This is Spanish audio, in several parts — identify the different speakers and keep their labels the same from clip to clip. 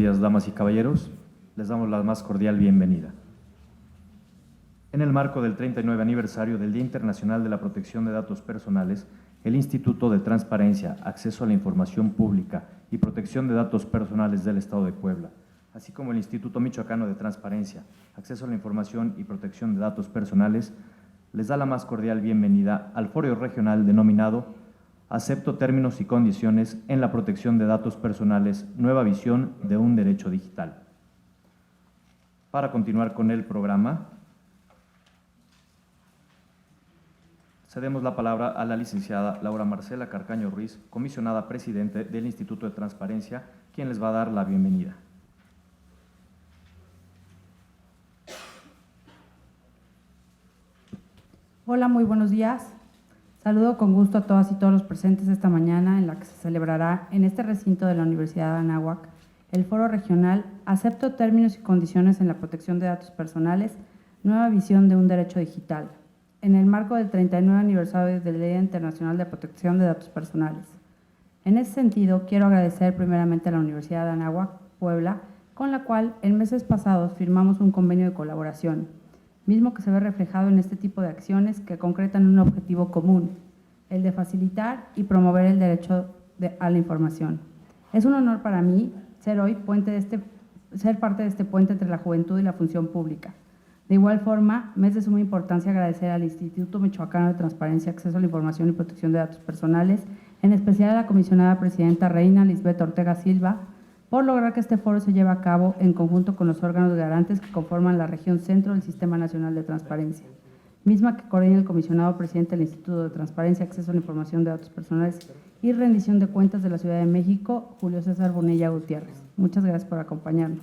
Speaker 1: días, damas y caballeros. Les damos la más cordial bienvenida. En el marco del 39 aniversario del Día Internacional de la Protección de Datos Personales, el Instituto de Transparencia, Acceso a la Información Pública y Protección de Datos Personales del Estado de Puebla, así como el Instituto Michoacano de Transparencia, Acceso a la Información y Protección de Datos Personales, les da la más cordial bienvenida al foro regional denominado Acepto términos y condiciones en la protección de datos personales, nueva visión de un derecho digital. Para continuar con el programa, cedemos la palabra a la licenciada Laura Marcela Carcaño Ruiz, comisionada presidente del Instituto de Transparencia, quien les va a dar la bienvenida.
Speaker 2: Hola, muy buenos días. Saludo con gusto a todas y todos los presentes esta mañana en la que se celebrará en este recinto de la Universidad de Anáhuac el foro regional Acepto términos y condiciones en la protección de datos personales, nueva visión de un derecho digital, en el marco del 39 aniversario del Día Internacional de Protección de Datos Personales. En ese sentido, quiero agradecer primeramente a la Universidad de Anáhuac, Puebla, con la cual en meses pasados firmamos un convenio de colaboración, mismo que se ve reflejado en este tipo de acciones que concretan un objetivo común, el de facilitar y promover el derecho a la información. Es un honor para mí ser hoy ser parte de este puente entre la juventud y la función pública. De igual forma, me es de suma importancia agradecer al Instituto Michoacano de Transparencia, Acceso a la Información y Protección de Datos Personales, en especial a la comisionada presidenta Reina Lisbeth Ortega Silva, por lograr que este foro se lleve a cabo en conjunto con los órganos garantes que conforman la región centro del Sistema Nacional de Transparencia, misma que coordina el comisionado presidente del Instituto de Transparencia, Acceso a la Información de Datos Personales y Rendición de Cuentas de la Ciudad de México, Julio César Bonilla Gutiérrez. Muchas gracias por acompañarnos.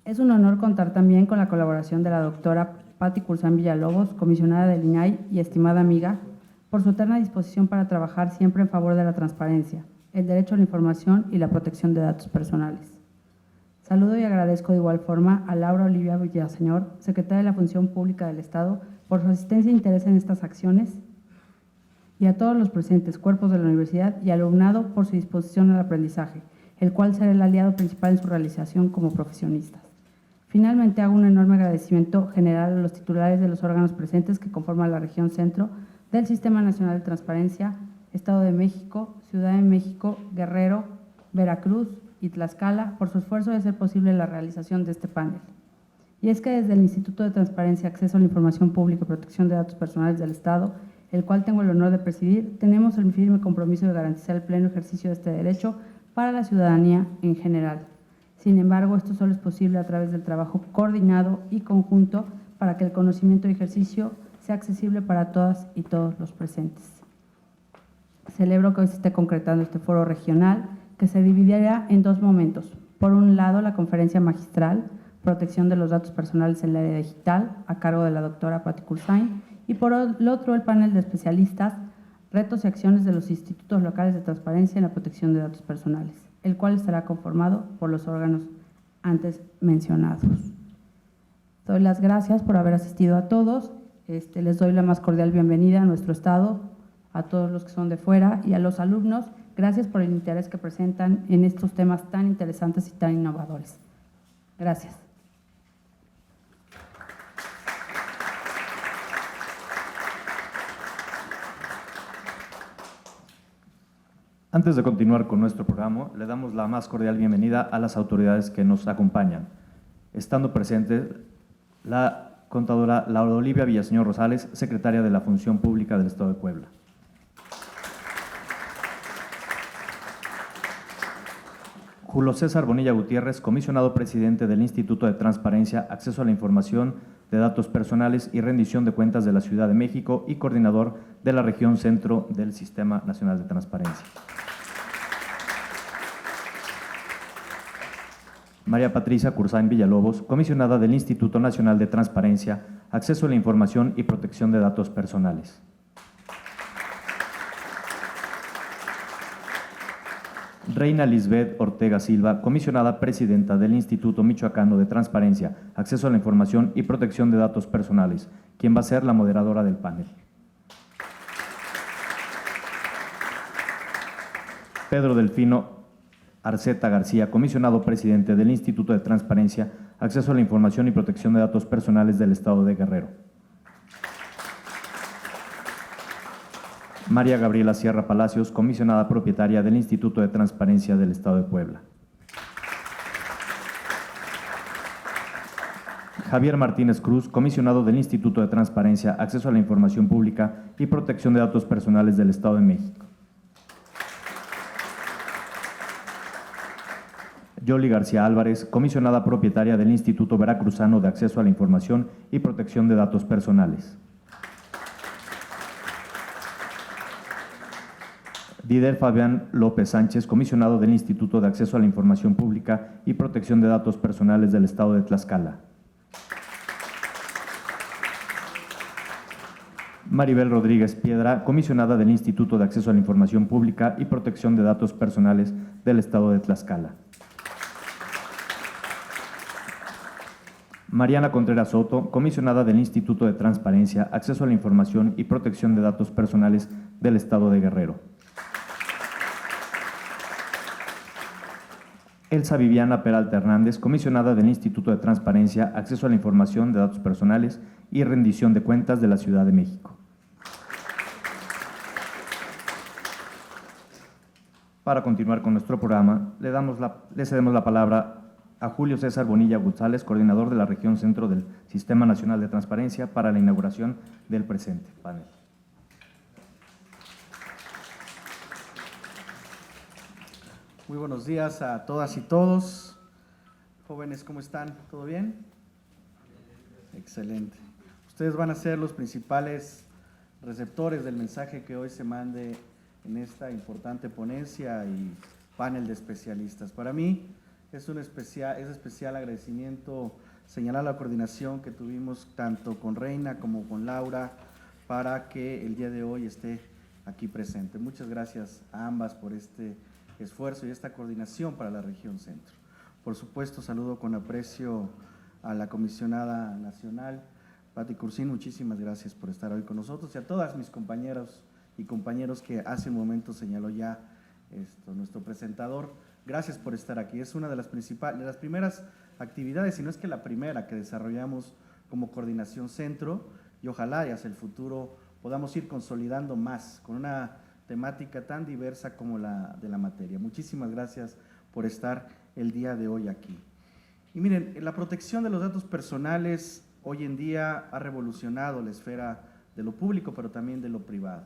Speaker 2: Es un honor contar también con la colaboración de la doctora Patti Curzán Villalobos, comisionada del INAI y estimada amiga, por su eterna disposición para trabajar siempre en favor de la transparencia, el derecho a la información y la protección de datos personales. Saludo y agradezco de igual forma a Laura Olivia Villaseñor, secretaria de la Función Pública del Estado, por su asistencia e interés en estas acciones, y a todos los presentes, cuerpos de la universidad y alumnado por su disposición al aprendizaje, el cual será el aliado principal en su realización como profesionistas. Finalmente, hago un enorme agradecimiento general a los titulares de los órganos presentes que conforman la región centro del Sistema Nacional de Transparencia, Estado de México, Ciudad de México, Guerrero, Veracruz y Tlaxcala por su esfuerzo de hacer posible la realización de este panel. Y es que desde el Instituto de Transparencia, Acceso a la Información Pública y Protección de Datos Personales del Estado, el cual tengo el honor de presidir, tenemos el firme compromiso de garantizar el pleno ejercicio de este derecho para la ciudadanía en general. Sin embargo, esto solo es posible a través del trabajo coordinado y conjunto para que el conocimiento y ejercicio sea accesible para todas y todos los presentes. Celebro que hoy se esté concretando este foro regional que se dividirá en dos momentos. Por un lado, la conferencia magistral, Protección de los Datos Personales en el Área Digital, a cargo de la doctora Patti Curzán, y por el otro, el panel de especialistas, Retos y acciones de los institutos locales de transparencia en la protección de datos personales, el cual estará conformado por los órganos antes mencionados. Doy las gracias por haber asistido a todos. Les doy la más cordial bienvenida a nuestro estado, a todos los que son de fuera y a los alumnos. Gracias por el interés que presentan en estos temas tan interesantes y tan innovadores. Gracias.
Speaker 1: Antes de continuar con nuestro programa, le damos la más cordial bienvenida a las autoridades que nos acompañan. Estando presente la contadora Laura Olivia Villaseñor Rosales, secretaria de la Función Pública del Estado de Puebla. Julio César Bonilla Gutiérrez, comisionado presidente del Instituto de Transparencia, Acceso a la Información de Datos Personales y Rendición de Cuentas de la Ciudad de México y coordinador de la región centro del Sistema Nacional de Transparencia. María Patricia Curzán Villalobos, comisionada del Instituto Nacional de Transparencia, Acceso a la Información y Protección de Datos Personales. Reina Lisbeth Ortega Silva, comisionada presidenta del Instituto Michoacano de Transparencia, Acceso a la Información y Protección de Datos Personales, quien va a ser la moderadora del panel. Pedro Delfino Arceta García, comisionado presidente del Instituto de Transparencia, Acceso a la Información y Protección de Datos Personales del Estado de Guerrero. María Gabriela Sierra Palacios, comisionada propietaria del Instituto de Transparencia del Estado de Puebla. Javier Martínez Cruz, comisionado del Instituto de Transparencia, Acceso a la Información Pública y Protección de Datos Personales del Estado de México. Yoli García Álvarez, comisionada propietaria del Instituto Veracruzano de Acceso a la Información y Protección de Datos Personales. Dider Fabián López Sánchez, comisionado del Instituto de Acceso a la Información Pública y Protección de Datos Personales del Estado de Tlaxcala. Maribel Rodríguez Piedra, comisionada del Instituto de Acceso a la Información Pública y Protección de Datos Personales del Estado de Tlaxcala. Mariana Contreras Soto, comisionada del Instituto de Transparencia, Acceso a la Información y Protección de Datos Personales del Estado de Guerrero. Elsa Viviana Peralta Hernández, comisionada del Instituto de Transparencia, Acceso a la Información de Datos Personales y Rendición de Cuentas de la Ciudad de México. Para continuar con nuestro programa, le cedemos la palabra a Julio César Bonilla González, coordinador de la región centro del Sistema Nacional de Transparencia, para la inauguración del presente panel.
Speaker 3: Muy buenos días a todas y todos. Jóvenes, ¿cómo están? ¿Todo bien? Excelente. Ustedes van a ser los principales receptores del mensaje que hoy se mande en esta importante ponencia y panel de especialistas. Para mí es especial agradecimiento señalar la coordinación que tuvimos tanto con Reina como con Laura para que el día de hoy esté aquí presente. Muchas gracias a ambas por este esfuerzo y esta coordinación para la región centro. Por supuesto, saludo con aprecio a la comisionada nacional, Pati Cursín, muchísimas gracias por estar hoy con nosotros, y a todas mis compañeras y compañeros que hace un momento señaló ya nuestro presentador. Gracias por estar aquí. Es una de las primeras actividades, si no es que la primera que desarrollamos como Coordinación Centro, y ojalá y hacia el futuro podamos ir consolidando más con una temática tan diversa como la de la materia. Muchísimas gracias por estar el día de hoy aquí. Y miren, la protección de los datos personales hoy en día ha revolucionado la esfera de lo público, pero también de lo privado.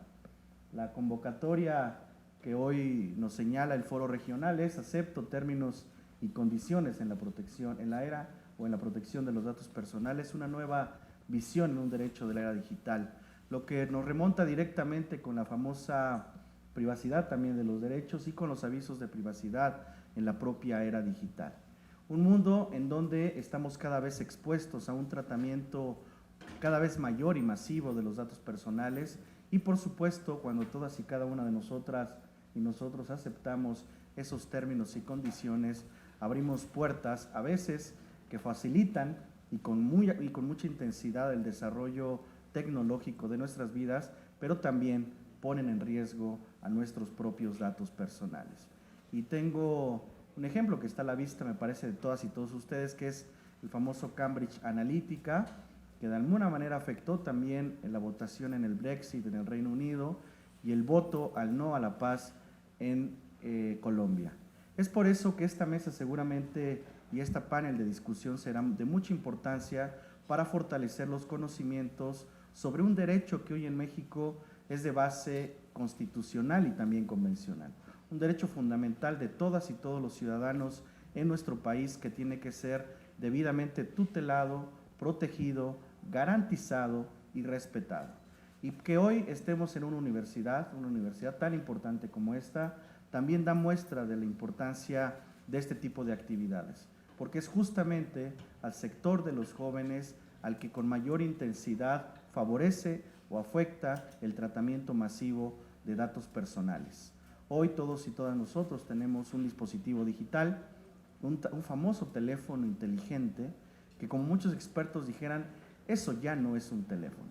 Speaker 3: La convocatoria que hoy nos señala el foro regional es: acepto términos y condiciones en la protección, en la era o en la protección de los datos personales, una nueva visión en un derecho de la era digital, lo que nos remonta directamente con la famosa privacidad también de los derechos y con los avisos de privacidad en la propia era digital. Un mundo en donde estamos cada vez expuestos a un tratamiento cada vez mayor y masivo de los datos personales, y por supuesto cuando todas y cada una de nosotras y nosotros aceptamos esos términos y condiciones, abrimos puertas a veces que facilitan y con mucha intensidad el desarrollo tecnológico de nuestras vidas, pero también ponen en riesgo a nuestros propios datos personales. Y tengo un ejemplo que está a la vista, me parece, de todas y todos ustedes, que es el famoso Cambridge Analytica, que de alguna manera afectó también en la votación en el Brexit en el Reino Unido y el voto al no a la paz en Colombia. Es por eso que esta mesa seguramente y esta panel de discusión serán de mucha importancia para fortalecer los conocimientos sobre un derecho que hoy en México es de base constitucional y también convencional. Un derecho fundamental de todas y todos los ciudadanos en nuestro país, que tiene que ser debidamente tutelado, protegido, garantizado y respetado. Y que hoy estemos en una universidad tan importante como esta, también da muestra de la importancia de este tipo de actividades, porque es justamente al sector de los jóvenes al que con mayor intensidad favorece o afecta el tratamiento masivo de datos personales. Hoy todos y todas nosotros tenemos un dispositivo digital, un famoso teléfono inteligente, que como muchos expertos dijeran, eso ya no es un teléfono.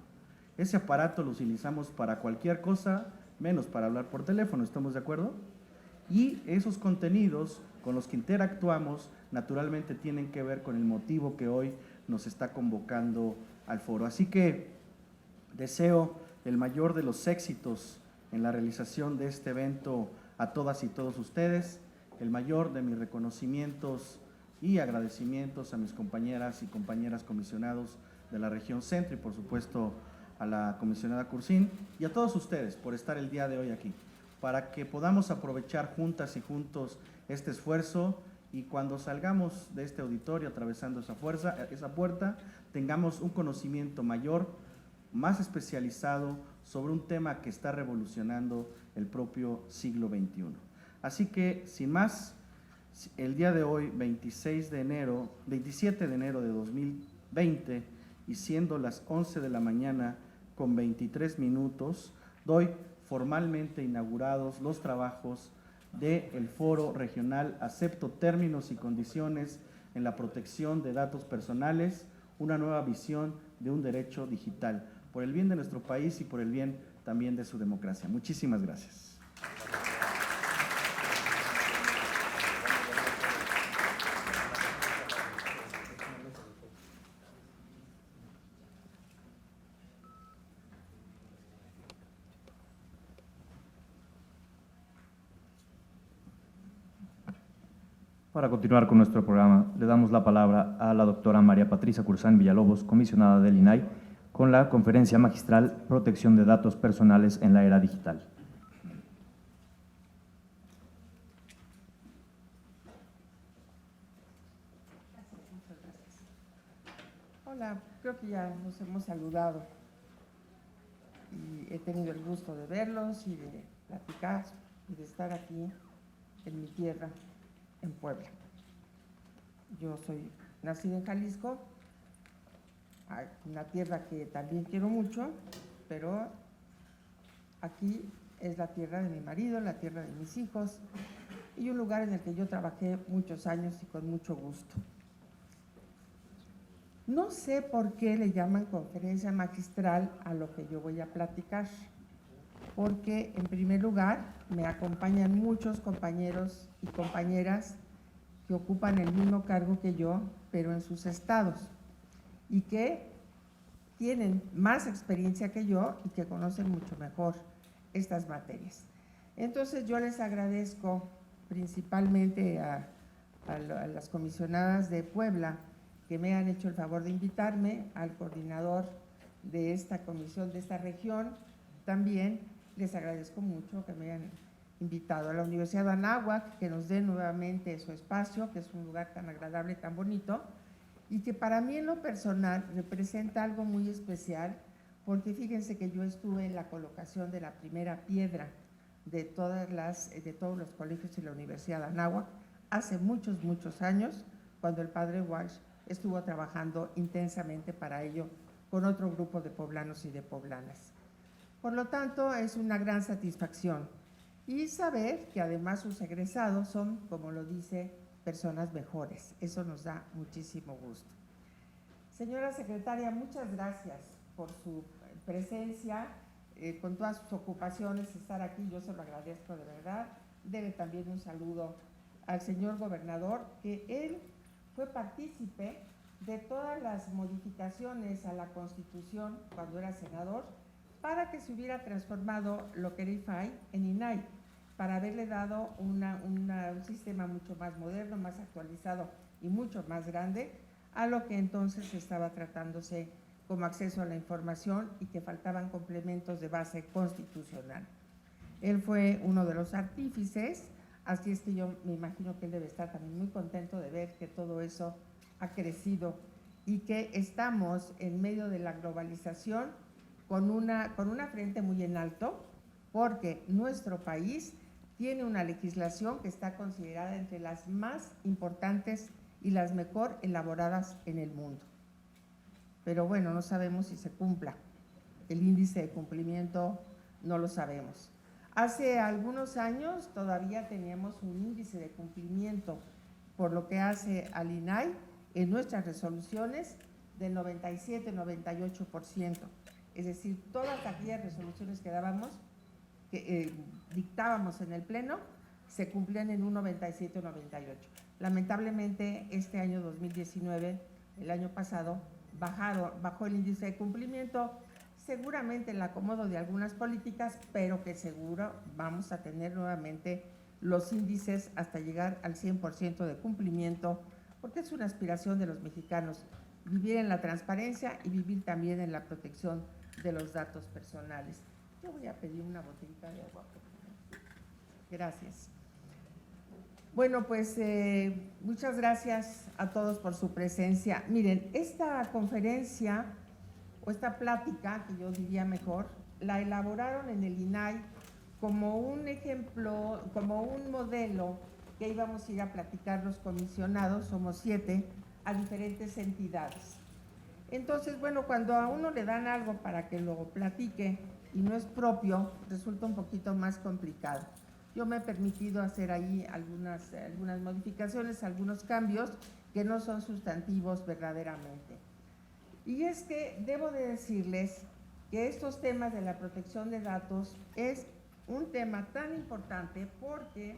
Speaker 3: Ese aparato lo utilizamos para cualquier cosa, menos para hablar por teléfono, ¿estamos de acuerdo? Y esos contenidos con los que interactuamos, naturalmente tienen que ver con el motivo que hoy nos está convocando al foro. Así que deseo el mayor de los éxitos en la realización de este evento a todas y todos ustedes, el mayor de mis reconocimientos y agradecimientos a mis compañeras y compañeros comisionados de la región centro y por supuesto a la comisionada Cursín y a todos ustedes por estar el día de hoy aquí, para que podamos aprovechar juntas y juntos este esfuerzo y cuando salgamos de este auditorio atravesando esa puerta, tengamos un conocimiento mayor, más especializado sobre un tema que está revolucionando el propio siglo XXI. Así que, sin más, el día de hoy, 27 de enero de 2020, y siendo las 11 de la mañana con 23 minutos, doy formalmente inaugurados los trabajos del Foro Regional Acepto Términos y Condiciones en la Protección de Datos Personales, una nueva visión de un derecho digital, por el bien de nuestro país y por el bien también de su democracia. Muchísimas gracias.
Speaker 1: Para continuar con nuestro programa, le damos la palabra a la doctora María Patricia Cursán Villalobos, comisionada del INAI, con la conferencia magistral Protección de Datos Personales en la Era Digital.
Speaker 4: Hola, creo que ya nos hemos saludado y he tenido el gusto de verlos y de platicar y de estar aquí en mi tierra, en Puebla. Yo soy nacida en Jalisco, una tierra que también quiero mucho, pero aquí es la tierra de mi marido, la tierra de mis hijos y un lugar en el que yo trabajé muchos años y con mucho gusto. No sé por qué le llaman conferencia magistral a lo que yo voy a platicar, porque en primer lugar me acompañan muchos compañeros y compañeras que ocupan el mismo cargo que yo, pero en sus estados, y que tienen más experiencia que yo y que conocen mucho mejor estas materias. Entonces yo les agradezco principalmente a las comisionadas de Puebla que me han hecho el favor de invitarme, al coordinador de esta comisión de esta región. También les agradezco mucho que me hayan invitado a la Universidad de Anáhuac, que nos dé nuevamente su espacio, que es un lugar tan agradable, tan bonito, y que para mí en lo personal representa algo muy especial, porque fíjense que yo estuve en la colocación de la primera piedra de todos los colegios y la Universidad de Anáhuac hace muchos, muchos años, cuando el padre Walsh estuvo trabajando intensamente para ello con otro grupo de poblanos y de poblanas. Por lo tanto, es una gran satisfacción y saber que además sus egresados son, como lo dice, personas mejores. Eso nos da muchísimo gusto. Señora secretaria, muchas gracias por su presencia, con todas sus ocupaciones, estar aquí, yo se lo agradezco de verdad. Debe también un saludo al señor gobernador, que él fue partícipe de todas las modificaciones a la Constitución cuando era senador para que se hubiera transformado lo que era IFAI en INAI, para haberle dado un sistema mucho más moderno, más actualizado y mucho más grande a lo que entonces estaba tratándose como acceso a la información y que faltaban complementos de base constitucional. Él fue uno de los artífices. Así es que yo me imagino que él debe estar también muy contento de ver que todo eso ha crecido y que estamos en medio de la globalización con una frente muy en alto, porque nuestro país tiene una legislación que está considerada entre las más importantes y las mejor elaboradas en el mundo. Pero bueno, no sabemos si se cumpla. El índice de cumplimiento no lo sabemos. Hace algunos años todavía teníamos un índice de cumplimiento por lo que hace al INAI en nuestras resoluciones del 97-98%. Es decir, todas aquellas resoluciones que dábamos, que dictábamos en el Pleno, se cumplían en un 97 o 98. Lamentablemente, este año 2019, el año pasado, bajó el índice de cumplimiento, seguramente el acomodo de algunas políticas, pero que seguro vamos a tener nuevamente los índices hasta llegar al 100% de cumplimiento, porque es una aspiración de los mexicanos, vivir en la transparencia y vivir también en la protección de los datos personales. Yo voy a pedir una botellita de agua. Gracias. Bueno, pues muchas gracias a todos por su presencia. Miren, esta conferencia o esta plática, que yo diría mejor, la elaboraron en el INAI como un ejemplo, como un modelo que íbamos a ir a platicar los comisionados, somos 7, a diferentes entidades. Entonces, bueno, cuando a uno le dan algo para que lo platique y no es propio, resulta un poquito más complicado. Yo me he permitido hacer ahí algunas modificaciones, algunos cambios que no son sustantivos verdaderamente. Y es que debo de decirles que estos temas de la protección de datos es un tema tan importante porque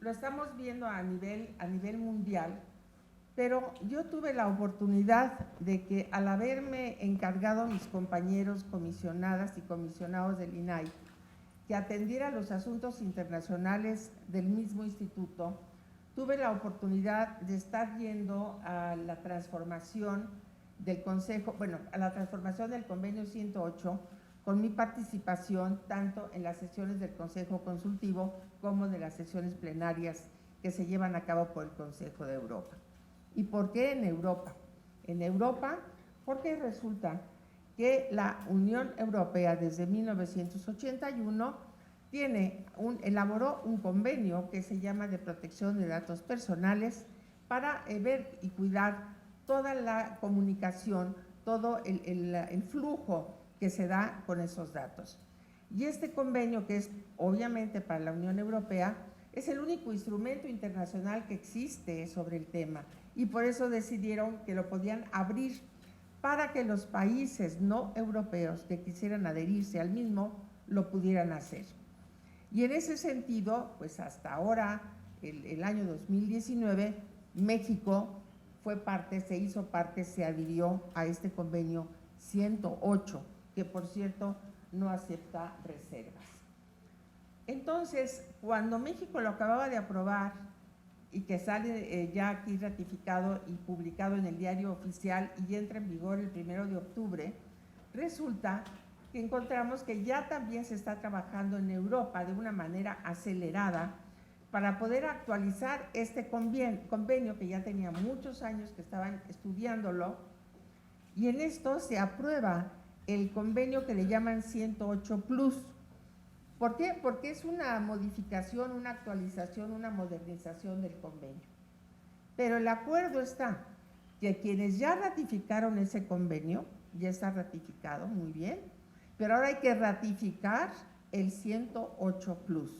Speaker 4: lo estamos viendo a nivel mundial, pero yo tuve la oportunidad de que al haberme encargado a mis compañeros comisionadas y comisionados del INAI que atendiera los asuntos internacionales del mismo instituto, tuve la oportunidad de estar yendo a la transformación del Consejo, bueno, a la transformación del Convenio 108, con mi participación tanto en las sesiones del Consejo Consultivo como de las sesiones plenarias que se llevan a cabo por el Consejo de Europa. ¿Y por qué en Europa? En Europa, porque resulta que la Unión Europea desde 1981 elaboró un convenio que se llama de protección de datos personales para ver y cuidar toda la comunicación, todo el flujo que se da con esos datos. Y este convenio, que es obviamente para la Unión Europea, es el único instrumento internacional que existe sobre el tema y por eso decidieron que lo podían abrir para que los países no europeos que quisieran adherirse al mismo lo pudieran hacer. Y en ese sentido, pues hasta ahora, el año 2019, México se adhirió a este convenio 108, que por cierto no acepta reservas. Entonces, cuando México lo acababa de aprobar y que sale ya aquí ratificado y publicado en el diario oficial y entra en vigor el 1 de octubre, resulta que encontramos que ya también se está trabajando en Europa de una manera acelerada para poder actualizar este convenio que ya tenía muchos años que estaban estudiándolo, y en esto se aprueba el convenio que le llaman 108 Plus. ¿Por qué? Porque es una modificación, una actualización, una modernización del convenio. Pero el acuerdo está que quienes ya ratificaron ese convenio, ya está ratificado, muy bien, pero ahora hay que ratificar el 108 Plus.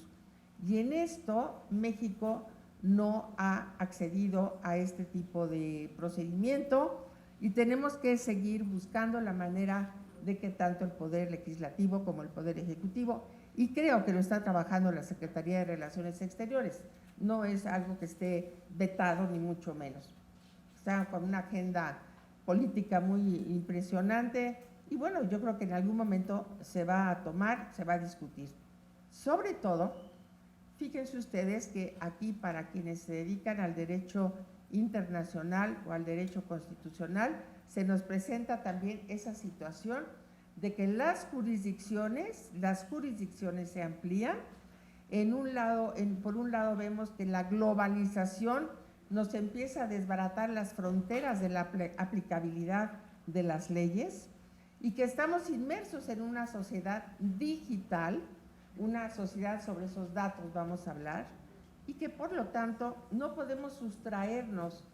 Speaker 4: Y en esto México no ha accedido a este tipo de procedimiento y tenemos que seguir buscando la manera de que tanto el Poder Legislativo como el Poder Ejecutivo, y creo que lo está trabajando la Secretaría de Relaciones Exteriores, no es algo que esté vetado ni mucho menos. Está con una agenda política muy impresionante y bueno, yo creo que en algún momento se va a tomar, se va a discutir. Sobre todo, fíjense ustedes que aquí para quienes se dedican al derecho internacional o al derecho constitucional, se nos presenta también esa situación de que las jurisdicciones se amplían. Por un lado vemos que la globalización nos empieza a desbaratar las fronteras de la aplicabilidad de las leyes y que estamos inmersos en una sociedad digital, una sociedad sobre esos datos vamos a hablar, y que por lo tanto no podemos sustraernos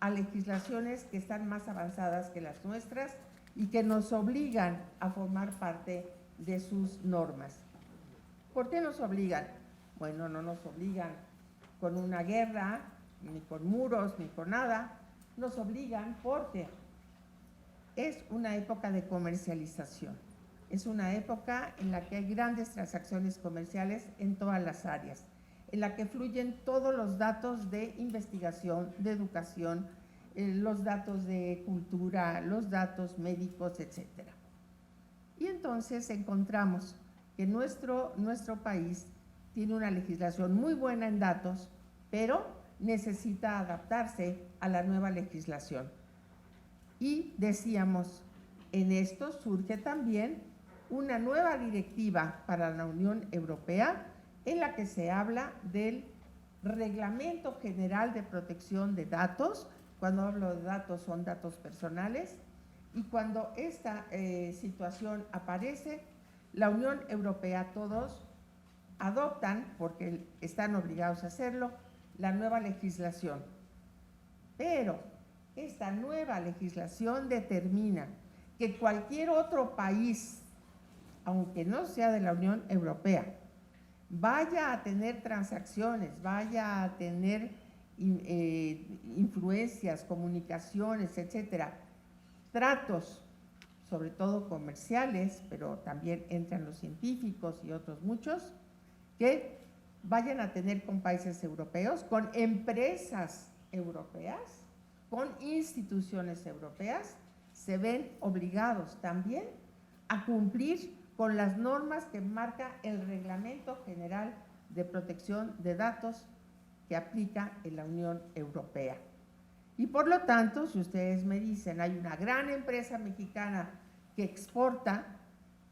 Speaker 4: a legislaciones que están más avanzadas que las nuestras y que nos obligan a formar parte de sus normas. ¿Por qué nos obligan? Bueno, no nos obligan con una guerra, ni con muros, ni con nada. Nos obligan porque es una época de comercialización. Es una época en la que hay grandes transacciones comerciales en todas las áreas. en la que fluyen todos los datos de investigación, de educación, los datos de cultura, los datos médicos, etc. Y entonces encontramos que nuestro país tiene una legislación muy buena en datos, pero necesita adaptarse a la nueva legislación. Y decíamos, en esto surge también una nueva directiva para la Unión Europea en la que se habla del Reglamento General de Protección de Datos. Cuando hablo de datos son datos personales, y cuando esta situación aparece, la Unión Europea, todos adoptan, porque están obligados a hacerlo, la nueva legislación. Pero esta nueva legislación determina que cualquier otro país, aunque no sea de la Unión Europea, vaya a tener transacciones, vaya a tener influencias, comunicaciones, etcétera, tratos, sobre todo comerciales, pero también entran los científicos y otros muchos, que vayan a tener con países europeos, con empresas europeas, con instituciones europeas, se ven obligados también a cumplir con las normas que marca el Reglamento General de Protección de Datos que aplica en la Unión Europea. Y por lo tanto, si ustedes me dicen, hay una gran empresa mexicana que exporta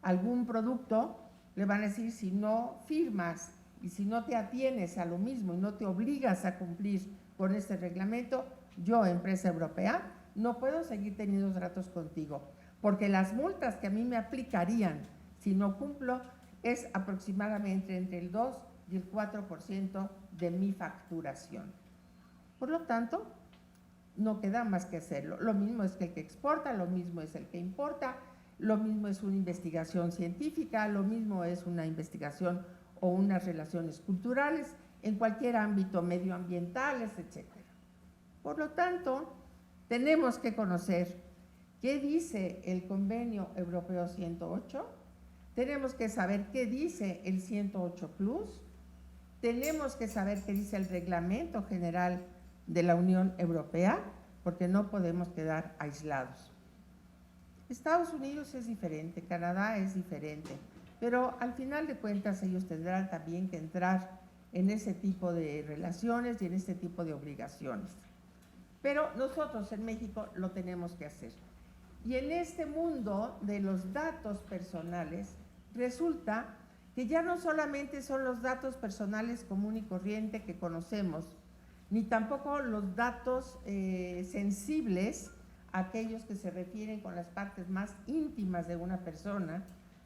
Speaker 4: algún producto, le van a decir, si no firmas y si no te atienes a lo mismo y no te obligas a cumplir con este reglamento, yo, empresa europea, no puedo seguir teniendo tratos contigo, porque las multas que a mí me aplicarían si no cumplo es aproximadamente entre el 2 y el 4% de mi facturación. Por lo tanto, no queda más que hacerlo. Lo mismo es que el que exporta, lo mismo es el que importa, lo mismo es una investigación científica, lo mismo es una investigación o unas relaciones culturales, en cualquier ámbito medioambientales, etc. Por lo tanto, tenemos que conocer qué dice el Convenio Europeo 108, tenemos que saber qué dice el 108 Plus, tenemos que saber qué dice el Reglamento General de la Unión Europea, porque no podemos quedar aislados. Estados Unidos es diferente, Canadá es diferente, pero al final de cuentas ellos tendrán también que entrar en ese tipo de relaciones y en ese tipo de obligaciones. Pero nosotros en México lo tenemos que hacer. Y en este mundo de los datos personales, resulta que ya no solamente son los datos personales común y corriente que conocemos, ni tampoco los datos sensibles, aquellos que se refieren con las partes más íntimas de una persona,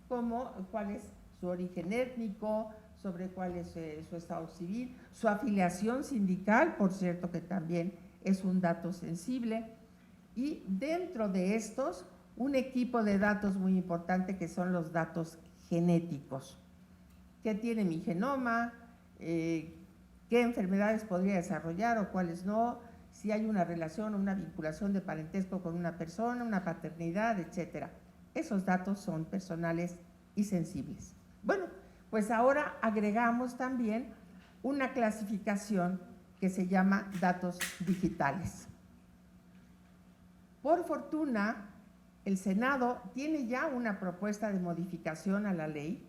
Speaker 4: como cuál es su origen étnico, sobre cuál es su estado civil, su afiliación sindical, por cierto que también es un dato sensible, y dentro de estos, un equipo de datos muy importante que son los datos genéticos. ¿Qué tiene mi genoma? ¿Qué enfermedades podría desarrollar o cuáles no? Si hay una relación o una vinculación de parentesco con una persona, una paternidad, etc. Esos datos son personales y sensibles. Bueno, pues ahora agregamos también una clasificación que se llama datos digitales. Por fortuna, el Senado tiene ya una propuesta de modificación a la ley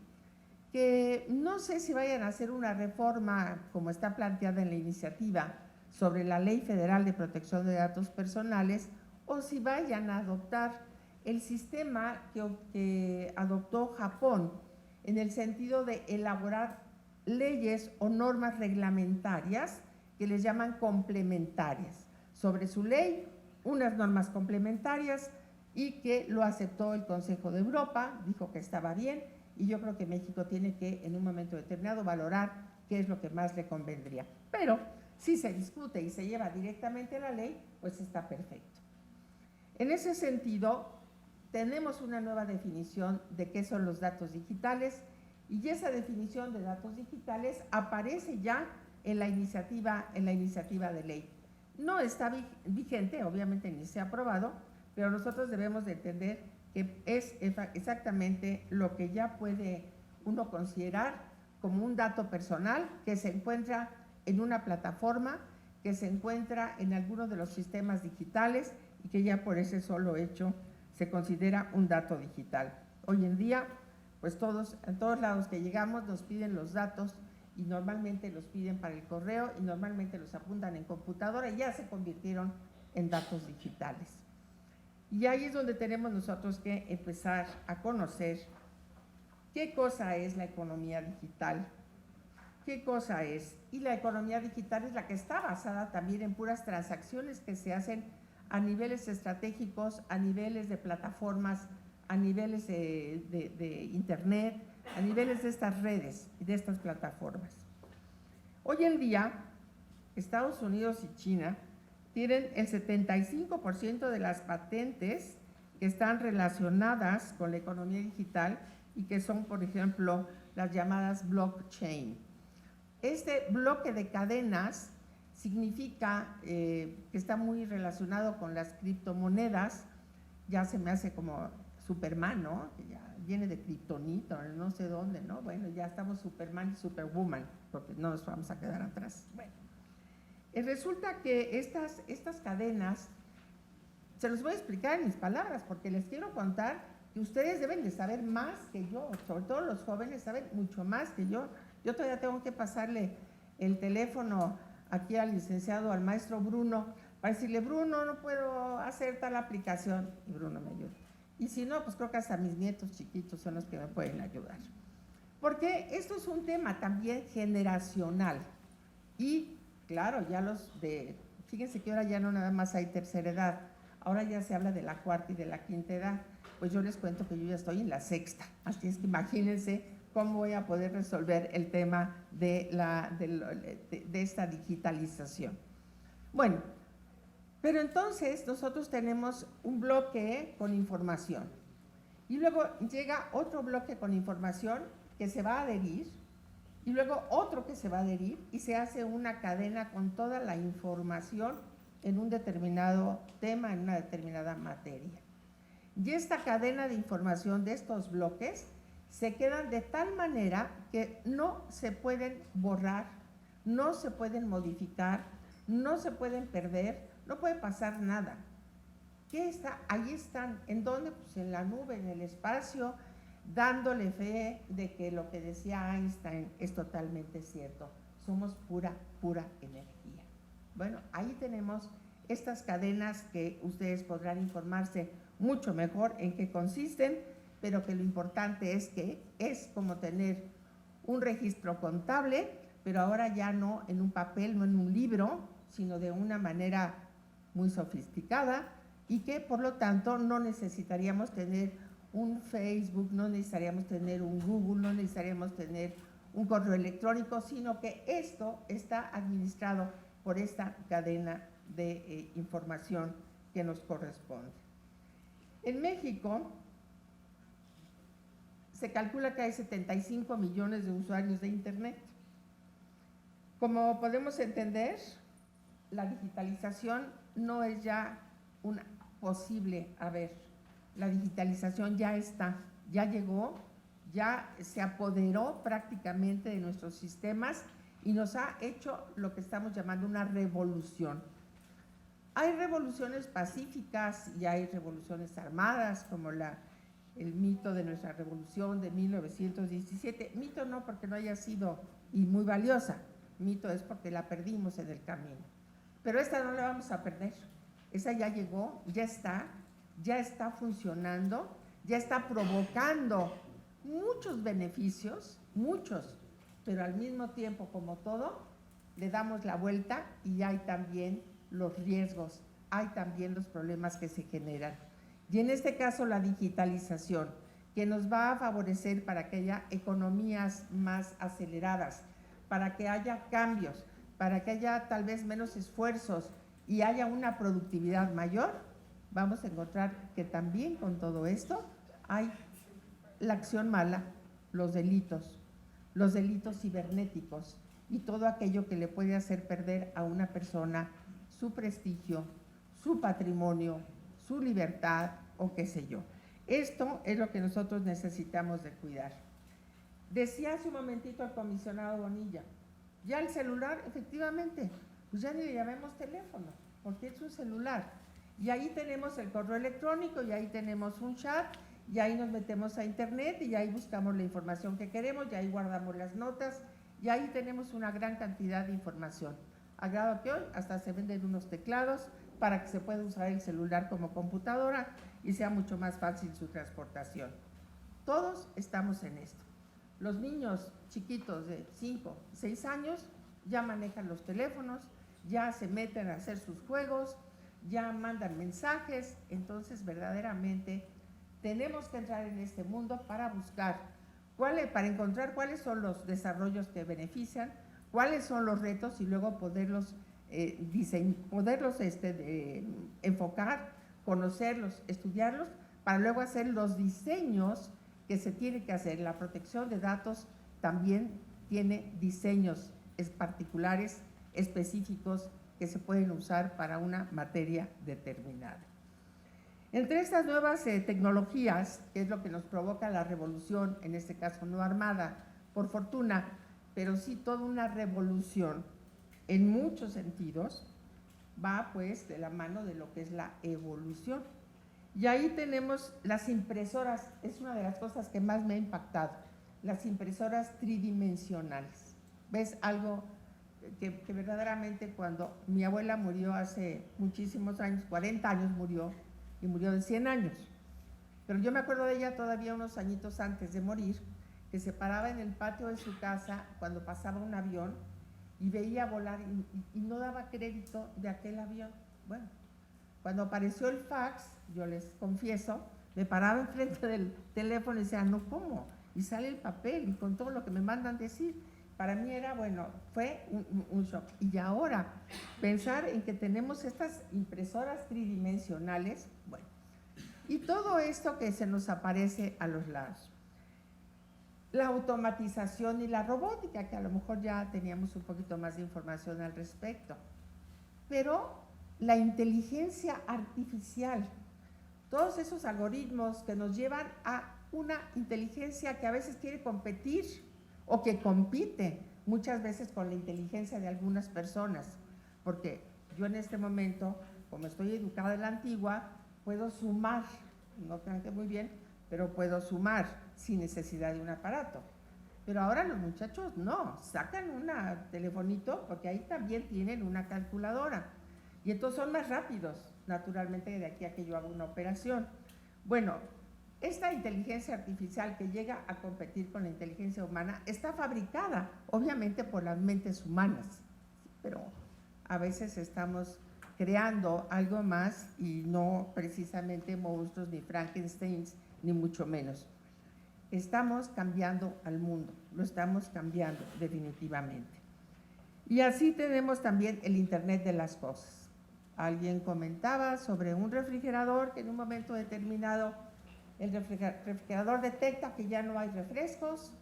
Speaker 4: que no sé si vayan a hacer una reforma como está planteada en la iniciativa sobre la Ley Federal de Protección de Datos Personales o si vayan a adoptar el sistema que adoptó Japón en el sentido de elaborar leyes o normas reglamentarias que les llaman complementarias. Sobre su ley, unas normas complementarias y que lo aceptó el Consejo de Europa, dijo que estaba bien y yo creo que México tiene que en un momento determinado valorar qué es lo que más le convendría. Pero si se discute y se lleva directamente a la ley, pues está perfecto. En ese sentido, tenemos una nueva definición de qué son los datos digitales y esa definición de datos digitales aparece ya en la iniciativa de ley. No está vigente, obviamente ni se ha aprobado, pero nosotros debemos de entender que es exactamente lo que ya puede uno considerar como un dato personal que se encuentra en una plataforma, que se encuentra en alguno de los sistemas digitales y que ya por ese solo hecho se considera un dato digital. Hoy en día, pues en todos lados que llegamos nos piden los datos y normalmente los piden para el correo y normalmente los apuntan en computadora y ya se convirtieron en datos digitales. Y ahí es donde tenemos nosotros que empezar a conocer qué cosa es la economía digital, qué cosa es. Y la economía digital es la que está basada también en puras transacciones que se hacen a niveles estratégicos, a niveles de plataformas, a niveles de internet, a niveles de estas redes y de estas plataformas. Hoy en día, Estados Unidos y China tienen el 75% de las patentes que están relacionadas con la economía digital y que son, por ejemplo, las llamadas blockchain. Este bloque de cadenas significa que está muy relacionado con las criptomonedas. Ya se me hace como Superman, ¿no? Que ya viene de Kryptonito, no sé dónde, ¿no? Bueno, ya estamos Superman y Superwoman, porque no nos vamos a quedar atrás. Bueno, resulta que estas cadenas, se los voy a explicar en mis palabras, porque les quiero contar que ustedes deben de saber más que yo, sobre todo los jóvenes saben mucho más que yo. Yo todavía tengo que pasarle el teléfono aquí al licenciado, al maestro Bruno, para decirle, Bruno, no puedo hacer tal aplicación, y Bruno me ayuda. Y si no, pues creo que hasta mis nietos chiquitos son los que me pueden ayudar. Porque esto es un tema también generacional. Y claro, fíjense que ahora ya no nada más hay tercera edad, ahora ya se habla de la cuarta y de la quinta edad. Pues yo les cuento que yo ya estoy en la sexta, así es que imagínense cómo voy a poder resolver el tema de esta digitalización. Bueno, pero entonces nosotros tenemos un bloque con información y luego llega otro bloque con información que se va a adherir y luego otro que se va a adherir y se hace una cadena con toda la información en un determinado tema, en una determinada materia. Y esta cadena de información de estos bloques se quedan de tal manera que no se pueden borrar, no se pueden modificar, no se pueden perder, no puede pasar nada. ¿Qué está? Ahí están. ¿En dónde? Pues en la nube, en el espacio, dándole fe de que lo que decía Einstein es totalmente cierto. Somos pura energía. Bueno, ahí tenemos estas cadenas que ustedes podrán informarse mucho mejor en qué consisten, pero que lo importante es que es como tener un registro contable, pero ahora ya no en un papel, no en un libro, sino de una manera muy sofisticada y que por lo tanto no necesitaríamos tener un Facebook, no necesitaríamos tener un Google, no necesitaríamos tener un correo electrónico, sino que esto está administrado por esta cadena de información que nos corresponde. En México se calcula que hay 75 millones de usuarios de Internet. Como podemos entender, la digitalización no es ya una posible la digitalización ya está, ya llegó, ya se apoderó prácticamente de nuestros sistemas y nos ha hecho lo que estamos llamando una revolución. Hay revoluciones pacíficas y hay revoluciones armadas, como el mito de nuestra revolución de 1917. Mito no porque no haya sido y muy valiosa, mito es porque la perdimos en el camino. Pero esta no la vamos a perder, esa ya llegó, ya está funcionando, ya está provocando muchos beneficios, muchos, pero al mismo tiempo, como todo, le damos la vuelta y hay también los riesgos, hay también los problemas que se generan. Y en este caso la digitalización, que nos va a favorecer para que haya economías más aceleradas, para que haya cambios, para que haya tal vez menos esfuerzos y haya una productividad mayor, vamos a encontrar que también con todo esto hay la acción mala, los delitos cibernéticos y todo aquello que le puede hacer perder a una persona su prestigio, su patrimonio, su libertad o qué sé yo. Esto es lo que nosotros necesitamos de cuidar. Decía hace un momentito el comisionado Bonilla, ya el celular, efectivamente, pues ya ni le llamemos teléfono, porque es un celular. Y ahí tenemos el correo electrónico, y ahí tenemos un chat, y ahí nos metemos a internet, y ahí buscamos la información que queremos, y ahí guardamos las notas, y ahí tenemos una gran cantidad de información. A grado que hoy hasta se venden unos teclados para que se pueda usar el celular como computadora y sea mucho más fácil su transportación. Todos estamos en esto. Los niños chiquitos de 5, 6 años ya manejan los teléfonos, ya se meten a hacer sus juegos, ya mandan mensajes. Entonces verdaderamente tenemos que entrar en este mundo para buscar, para encontrar cuáles son los desarrollos que benefician, cuáles son los retos y luego poderlos enfocar, conocerlos, estudiarlos, para luego hacer los diseños que se tiene que hacer. La protección de datos también tiene diseños particulares, específicos, que se pueden usar para una materia determinada. Entre estas nuevas tecnologías, que es lo que nos provoca la revolución, en este caso no armada, por fortuna, pero sí toda una revolución en muchos sentidos, va pues de la mano de lo que es la evolución. Y ahí tenemos las impresoras, es una de las cosas que más me ha impactado, las impresoras tridimensionales. ¿Ves? Algo que verdaderamente, cuando mi abuela murió hace muchísimos años, 40 años murió, y murió de 100 años, pero yo me acuerdo de ella todavía unos añitos antes de morir, que se paraba en el patio de su casa cuando pasaba un avión y veía volar y no daba crédito de aquel avión. Bueno, cuando apareció el fax, yo les confieso, me paraba enfrente del teléfono y decía, no, ¿cómo? Y sale el papel y con todo lo que me mandan decir. Para mí era, bueno, fue un shock. Y ahora, pensar en que tenemos estas impresoras tridimensionales, bueno, y todo esto que se nos aparece a los lados. La automatización y la robótica, que a lo mejor ya teníamos un poquito más de información al respecto. Pero la inteligencia artificial, todos esos algoritmos que nos llevan a una inteligencia que a veces quiere competir o que compite muchas veces con la inteligencia de algunas personas, porque yo en este momento, como estoy educada de la antigua, puedo sumar, no crean que muy bien, pero puedo sumar sin necesidad de un aparato. Pero ahora los muchachos no, sacan un telefonito porque ahí también tienen una calculadora y entonces son más rápidos, naturalmente, de aquí a que yo haga una operación. Bueno, esta inteligencia artificial que llega a competir con la inteligencia humana está fabricada, obviamente, por las mentes humanas, pero a veces estamos creando algo más y no precisamente monstruos ni Frankensteins, ni mucho menos. Estamos cambiando al mundo, lo estamos cambiando definitivamente. Y así tenemos también el Internet de las cosas. Alguien comentaba sobre un refrigerador que en un momento determinado el refrigerador detecta que ya no hay refrescos,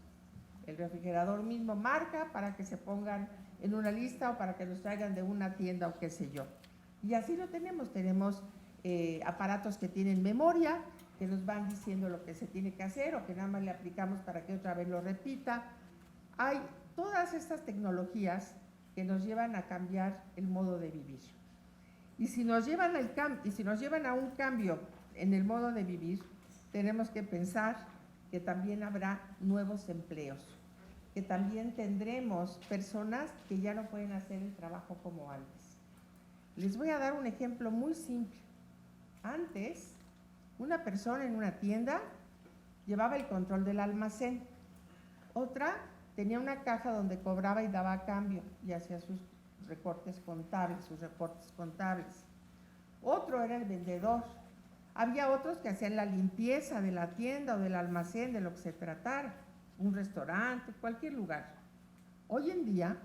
Speaker 4: el refrigerador mismo marca para que se pongan en una lista o para que los traigan de una tienda o qué sé yo. Y así lo tenemos aparatos que tienen memoria, que nos van diciendo lo que se tiene que hacer o que nada más le aplicamos para que otra vez lo repita. Hay todas estas tecnologías que nos llevan a cambiar el modo de vivir. Y si nos llevan a un cambio en el modo de vivir, tenemos que pensar que también habrá nuevos empleos, que también tendremos personas que ya no pueden hacer el trabajo como antes. Les voy a dar un ejemplo muy simple. Antes, una persona en una tienda llevaba el control del almacén, otra tenía una caja donde cobraba y daba cambio y hacía sus reportes contables. Otro era el vendedor. Había otros que hacían la limpieza de la tienda o del almacén, de lo que se tratara, un restaurante, cualquier lugar. Hoy en día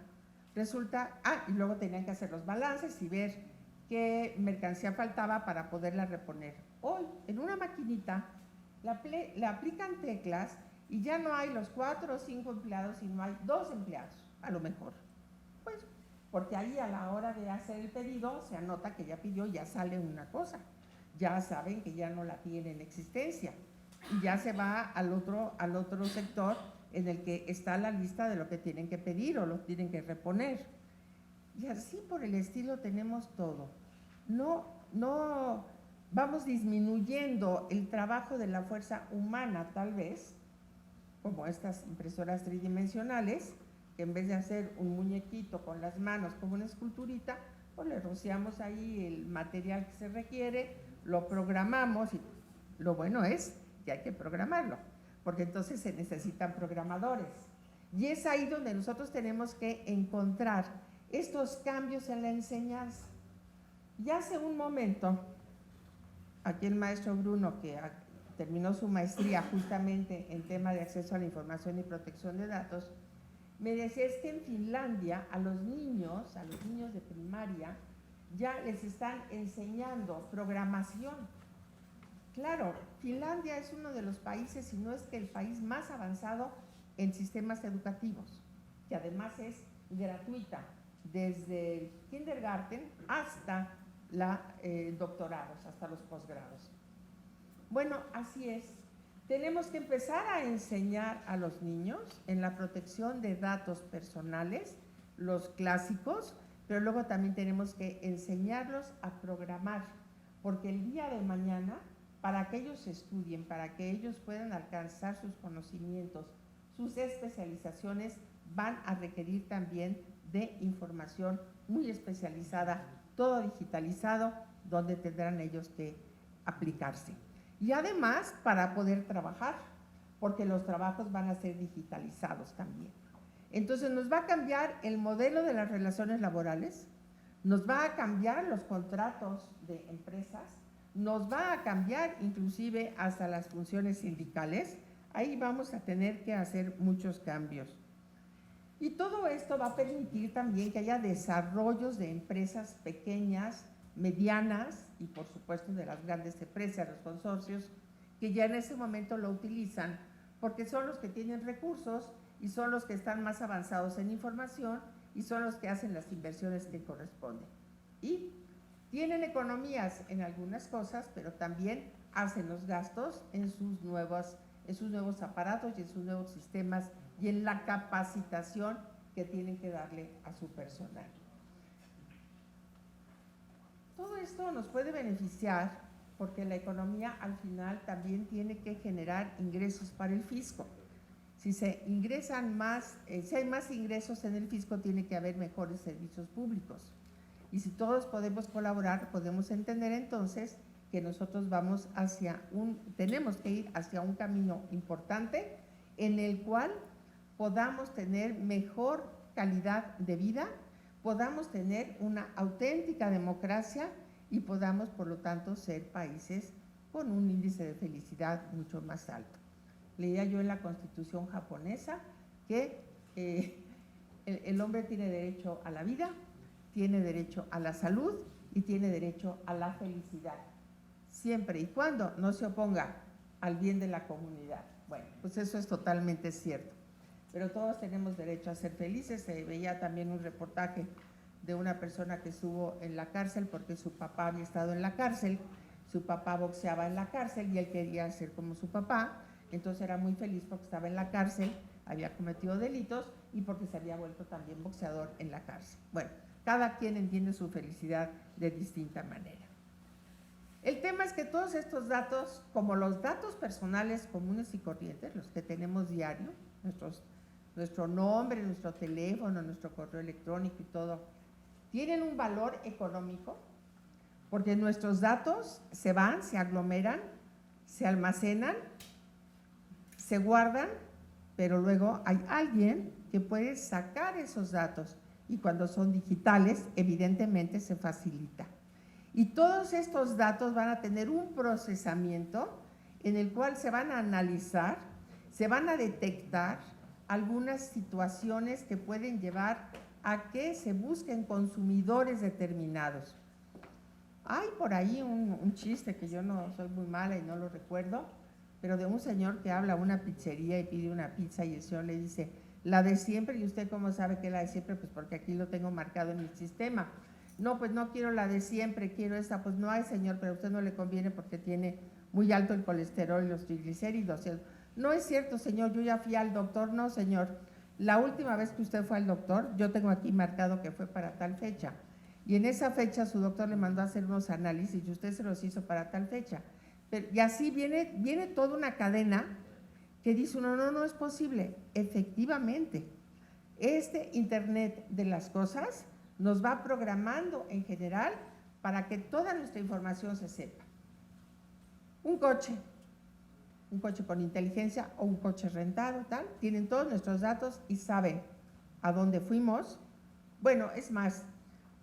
Speaker 4: resulta, y luego tenían que hacer los balances y ver qué mercancía faltaba para poderla reponer. Hoy, en una maquinita, le aplican teclas y ya no hay los 4 o 5 empleados, sino hay 2 empleados, a lo mejor. Pues, porque ahí a la hora de hacer el pedido se anota que ya pidió, ya sale una cosa. Ya saben que ya no la tiene en existencia y ya se va al otro sector en el que está la lista de lo que tienen que pedir o lo tienen que reponer. Y así por el estilo tenemos todo. No vamos disminuyendo el trabajo de la fuerza humana, tal vez, como estas impresoras tridimensionales, que en vez de hacer un muñequito con las manos como una esculturita, pues le rociamos ahí el material que se requiere, lo programamos y lo bueno es que hay que programarlo, porque entonces se necesitan programadores. Y es ahí donde nosotros tenemos que encontrar estos cambios en la enseñanza. Ya hace un momento, aquí el maestro Bruno, que terminó su maestría justamente en tema de acceso a la información y protección de datos, me decía, es que en Finlandia a los niños de primaria, ya les están enseñando programación. Claro, Finlandia es uno de los países, si no es que el país más avanzado en sistemas educativos, que además es gratuita, desde el kindergarten hasta doctorados, hasta los posgrados. Bueno, así es. Tenemos que empezar a enseñar a los niños en la protección de datos personales, los clásicos, pero luego también tenemos que enseñarlos a programar, porque el día de mañana, para que ellos estudien, para que ellos puedan alcanzar sus conocimientos, sus especializaciones, van a requerir también de información muy especializada, todo digitalizado, donde tendrán ellos que aplicarse. Y además para poder trabajar, porque los trabajos van a ser digitalizados también. Entonces nos va a cambiar el modelo de las relaciones laborales, nos va a cambiar los contratos de empresas, nos va a cambiar inclusive hasta las funciones sindicales. Ahí vamos a tener que hacer muchos cambios. Y todo esto va a permitir también que haya desarrollos de empresas pequeñas, medianas y por supuesto de las grandes empresas, los consorcios, que ya en ese momento lo utilizan porque son los que tienen recursos y son los que están más avanzados en información y son los que hacen las inversiones que corresponden. Y tienen economías en algunas cosas, pero también hacen los gastos en sus nuevos aparatos y en sus nuevos sistemas y en la capacitación que tienen que darle a su personal. Todo esto nos puede beneficiar porque la economía al final también tiene que generar ingresos para el fisco. Si se ingresan más, si hay más ingresos en el fisco, tiene que haber mejores servicios públicos. Y si todos podemos colaborar, podemos entender entonces que nosotros tenemos que ir hacia un camino importante en el cual podamos tener mejor calidad de vida, podamos tener una auténtica democracia y podamos, por lo tanto, ser países con un índice de felicidad mucho más alto. Leía yo en la Constitución japonesa que el hombre tiene derecho a la vida, tiene derecho a la salud y tiene derecho a la felicidad, siempre y cuando no se oponga al bien de la comunidad. Bueno, pues eso es totalmente cierto. Pero todos tenemos derecho a ser felices. Se veía también un reportaje de una persona que estuvo en la cárcel porque su papá había estado en la cárcel, su papá boxeaba en la cárcel y él quería ser como su papá, entonces era muy feliz porque estaba en la cárcel, había cometido delitos y porque se había vuelto también boxeador en la cárcel. Bueno, cada quien entiende su felicidad de distinta manera. El tema es que todos estos datos, como los datos personales comunes y corrientes, los que tenemos diario, nuestro nombre, nuestro teléfono, nuestro correo electrónico y todo, tienen un valor económico porque nuestros datos se van, se aglomeran, se almacenan, se guardan, pero luego hay alguien que puede sacar esos datos y cuando son digitales, evidentemente se facilita. Y todos estos datos van a tener un procesamiento en el cual se van a analizar, se van a detectar algunas situaciones que pueden llevar a que se busquen consumidores determinados. Hay por ahí un chiste que yo no soy muy mala y no lo recuerdo, pero de un señor que habla a una pizzería y pide una pizza y el señor le dice, la de siempre, ¿y usted cómo sabe que es la de siempre? Pues porque aquí lo tengo marcado en mi sistema. No, pues no quiero la de siempre, quiero esta. Pues no hay, señor, pero a usted no le conviene porque tiene muy alto el colesterol y los triglicéridos. No es cierto, señor, yo ya fui al doctor. No, señor, la última vez que usted fue al doctor, yo tengo aquí marcado que fue para tal fecha. Y en esa fecha su doctor le mandó a hacer unos análisis y usted se los hizo para tal fecha. Y así viene toda una cadena que dice uno, no es posible. Efectivamente, este Internet de las cosas nos va programando en general para que toda nuestra información se sepa. Un coche con inteligencia o un coche rentado, tal, tienen todos nuestros datos y saben a dónde fuimos. Bueno, es más,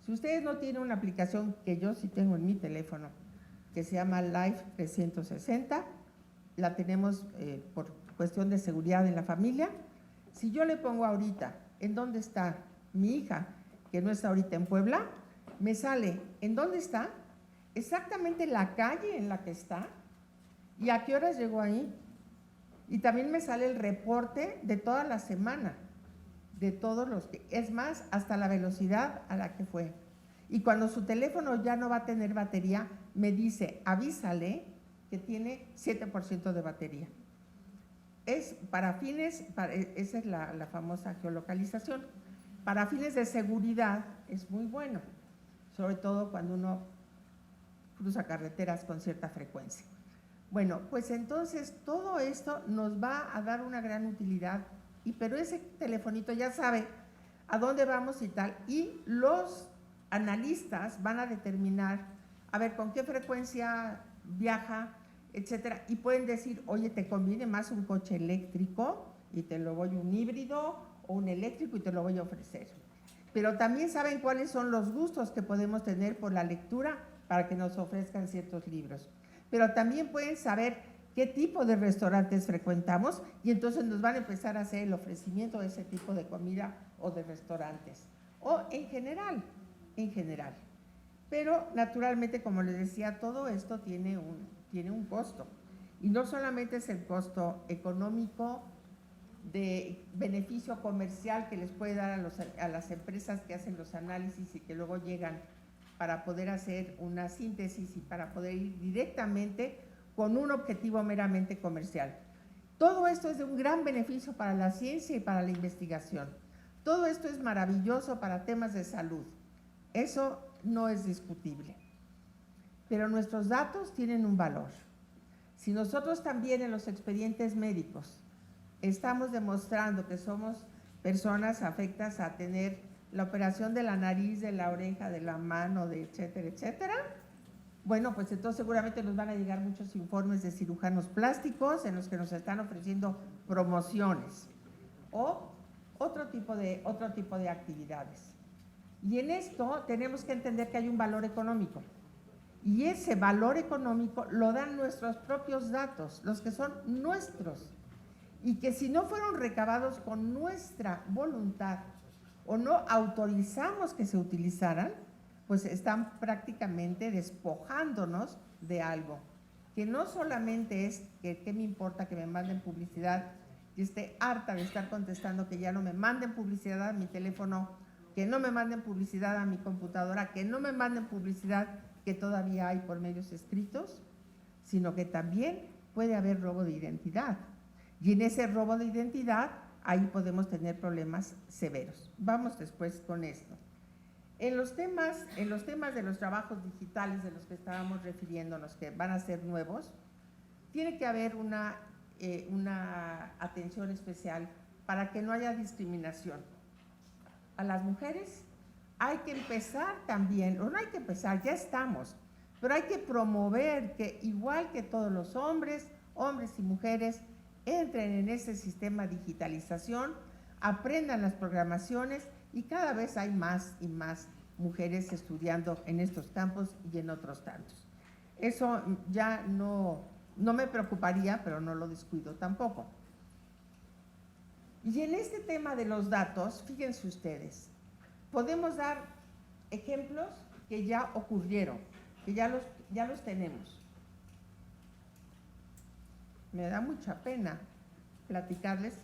Speaker 4: si ustedes no tienen una aplicación que yo sí tengo en mi teléfono, que se llama Life 360, la tenemos por cuestión de seguridad en la familia. Si yo le pongo ahorita en dónde está mi hija, que no está ahorita en Puebla, me sale en dónde está, exactamente la calle en la que está y a qué horas llegó ahí. Y también me sale el reporte de toda la semana, de todos los, es más, hasta la velocidad a la que fue. Y cuando su teléfono ya no va a tener batería, me dice, avísale que tiene 7% de batería. Es para fines, esa es la famosa geolocalización. Para fines de seguridad es muy bueno, sobre todo cuando uno cruza carreteras con cierta frecuencia. Bueno, pues entonces todo esto nos va a dar una gran utilidad, pero ese telefonito ya sabe a dónde vamos y tal, y los analistas van a determinar, a ver, con qué frecuencia viaja, etcétera, y pueden decir, oye, te conviene más un coche eléctrico y te lo voy un híbrido o un eléctrico y te lo voy a ofrecer. Pero también saben cuáles son los gustos que podemos tener por la lectura para que nos ofrezcan ciertos libros. Pero también pueden saber qué tipo de restaurantes frecuentamos y entonces nos van a empezar a hacer el ofrecimiento de ese tipo de comida o de restaurantes. O en general. Pero naturalmente, como les decía, todo esto tiene un costo. Y no solamente es el costo económico de beneficio comercial que les puede dar a las empresas que hacen los análisis y que luego llegan para poder hacer una síntesis y para poder ir directamente con un objetivo meramente comercial. Todo esto es de un gran beneficio para la ciencia y para la investigación. Todo esto es maravilloso para temas de salud. Eso no es discutible. Pero nuestros datos tienen un valor. Si nosotros también en los expedientes médicos estamos demostrando que somos personas afectas a tener la operación de la nariz, de la oreja, de la mano, de etcétera, etcétera, bueno, pues entonces seguramente nos van a llegar muchos informes de cirujanos plásticos en los que nos están ofreciendo promociones o otro tipo de actividades. Y en esto tenemos que entender que hay un valor económico. Y ese valor económico lo dan nuestros propios datos, los que son nuestros. Y que si no fueron recabados con nuestra voluntad o no autorizamos que se utilizaran, pues están prácticamente despojándonos de algo. Que no solamente es que qué me importa que me manden publicidad, y esté harta de estar contestando que ya no me manden publicidad a mi teléfono, que no me manden publicidad a mi computadora, que no me manden publicidad que todavía hay por medios escritos, sino que también puede haber robo de identidad. Y en ese robo de identidad, ahí podemos tener problemas severos. Vamos después con esto. En los temas de los trabajos digitales de los que estábamos refiriéndonos, que van a ser nuevos, tiene que haber una atención especial para que no haya discriminación. A las mujeres hay que empezar también, o no hay que empezar, ya estamos, pero hay que promover que igual que todos los hombres y mujeres, entren en ese sistema de digitalización, aprendan las programaciones y cada vez hay más y más mujeres estudiando en estos campos y en otros tantos. Eso ya no me preocuparía, pero no lo descuido tampoco. Y en este tema de los datos, fíjense ustedes, podemos dar ejemplos que ya ocurrieron, que ya los tenemos. Me da mucha pena platicarles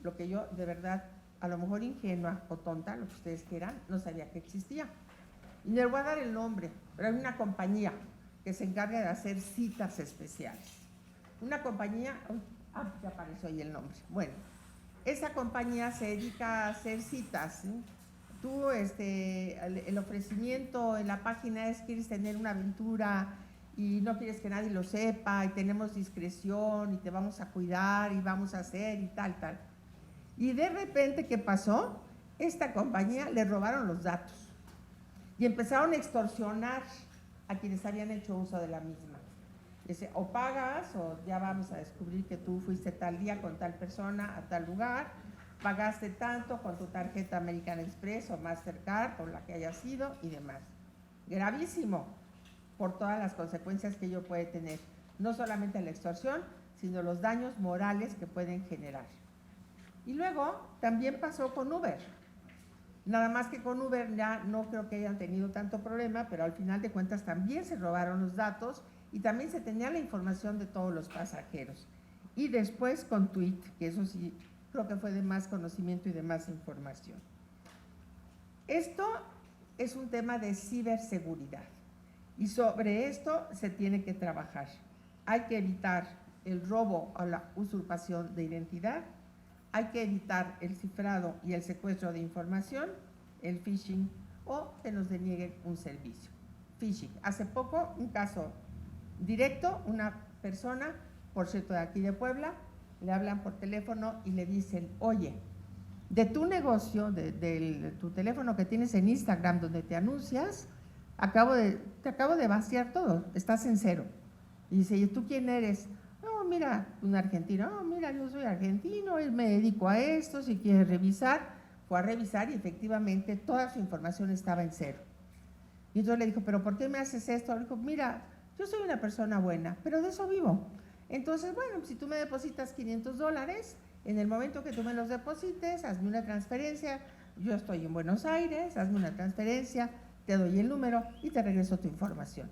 Speaker 4: lo que yo de verdad, a lo mejor ingenua o tonta, lo que ustedes quieran, no sabía que existía. Y les voy a dar el nombre, pero hay una compañía que se encarga de hacer citas especiales. Una compañía, Ah, ya apareció ahí el nombre. Bueno, esa compañía se dedica a hacer citas, ¿sí? Tú, el ofrecimiento en la página es: quieres tener una aventura y no quieres que nadie lo sepa, y tenemos discreción y te vamos a cuidar y vamos a hacer y tal. Y de repente, ¿qué pasó? Esta compañía le robaron los datos y empezaron a extorsionar a quienes habían hecho uso de la misma. Dice, o pagas o ya vamos a descubrir que tú fuiste tal día con tal persona a tal lugar, pagaste tanto con tu tarjeta American Express o Mastercard o la que haya sido y demás. Gravísimo, por todas las consecuencias que ello puede tener, no solamente la extorsión, sino los daños morales que pueden generar. Y luego también pasó con Uber. Nada más que con Uber ya no creo que hayan tenido tanto problema, pero al final de cuentas también se robaron los datos y también se tenía la información de todos los pasajeros. Y después con Tweet, que eso sí creo que fue de más conocimiento y de más información. Esto es un tema de ciberseguridad y sobre esto se tiene que trabajar. Hay que evitar el robo o la usurpación de identidad, hay que evitar el cifrado y el secuestro de información, el phishing o que nos denieguen un servicio. Phishing. Hace poco, un caso directo, una persona, por cierto de aquí de Puebla, le hablan por teléfono y le dicen, oye, de tu negocio, de tu teléfono que tienes en Instagram donde te anuncias, te acabo de vaciar todo, estás en cero. Y dice, ¿y tú quién eres? No, mira, un argentino. No, mira, yo soy argentino y me dedico a esto, si quieres revisar. Fue a revisar y efectivamente toda su información estaba en cero. Y entonces le dijo, ¿pero por qué me haces esto? Le dijo, mira, yo soy una persona buena, pero de eso vivo. Entonces, bueno, si tú me depositas $500, en el momento que tú me los deposites, hazme una transferencia. Yo estoy en Buenos Aires, hazme una transferencia, te doy el número y te regreso tu información.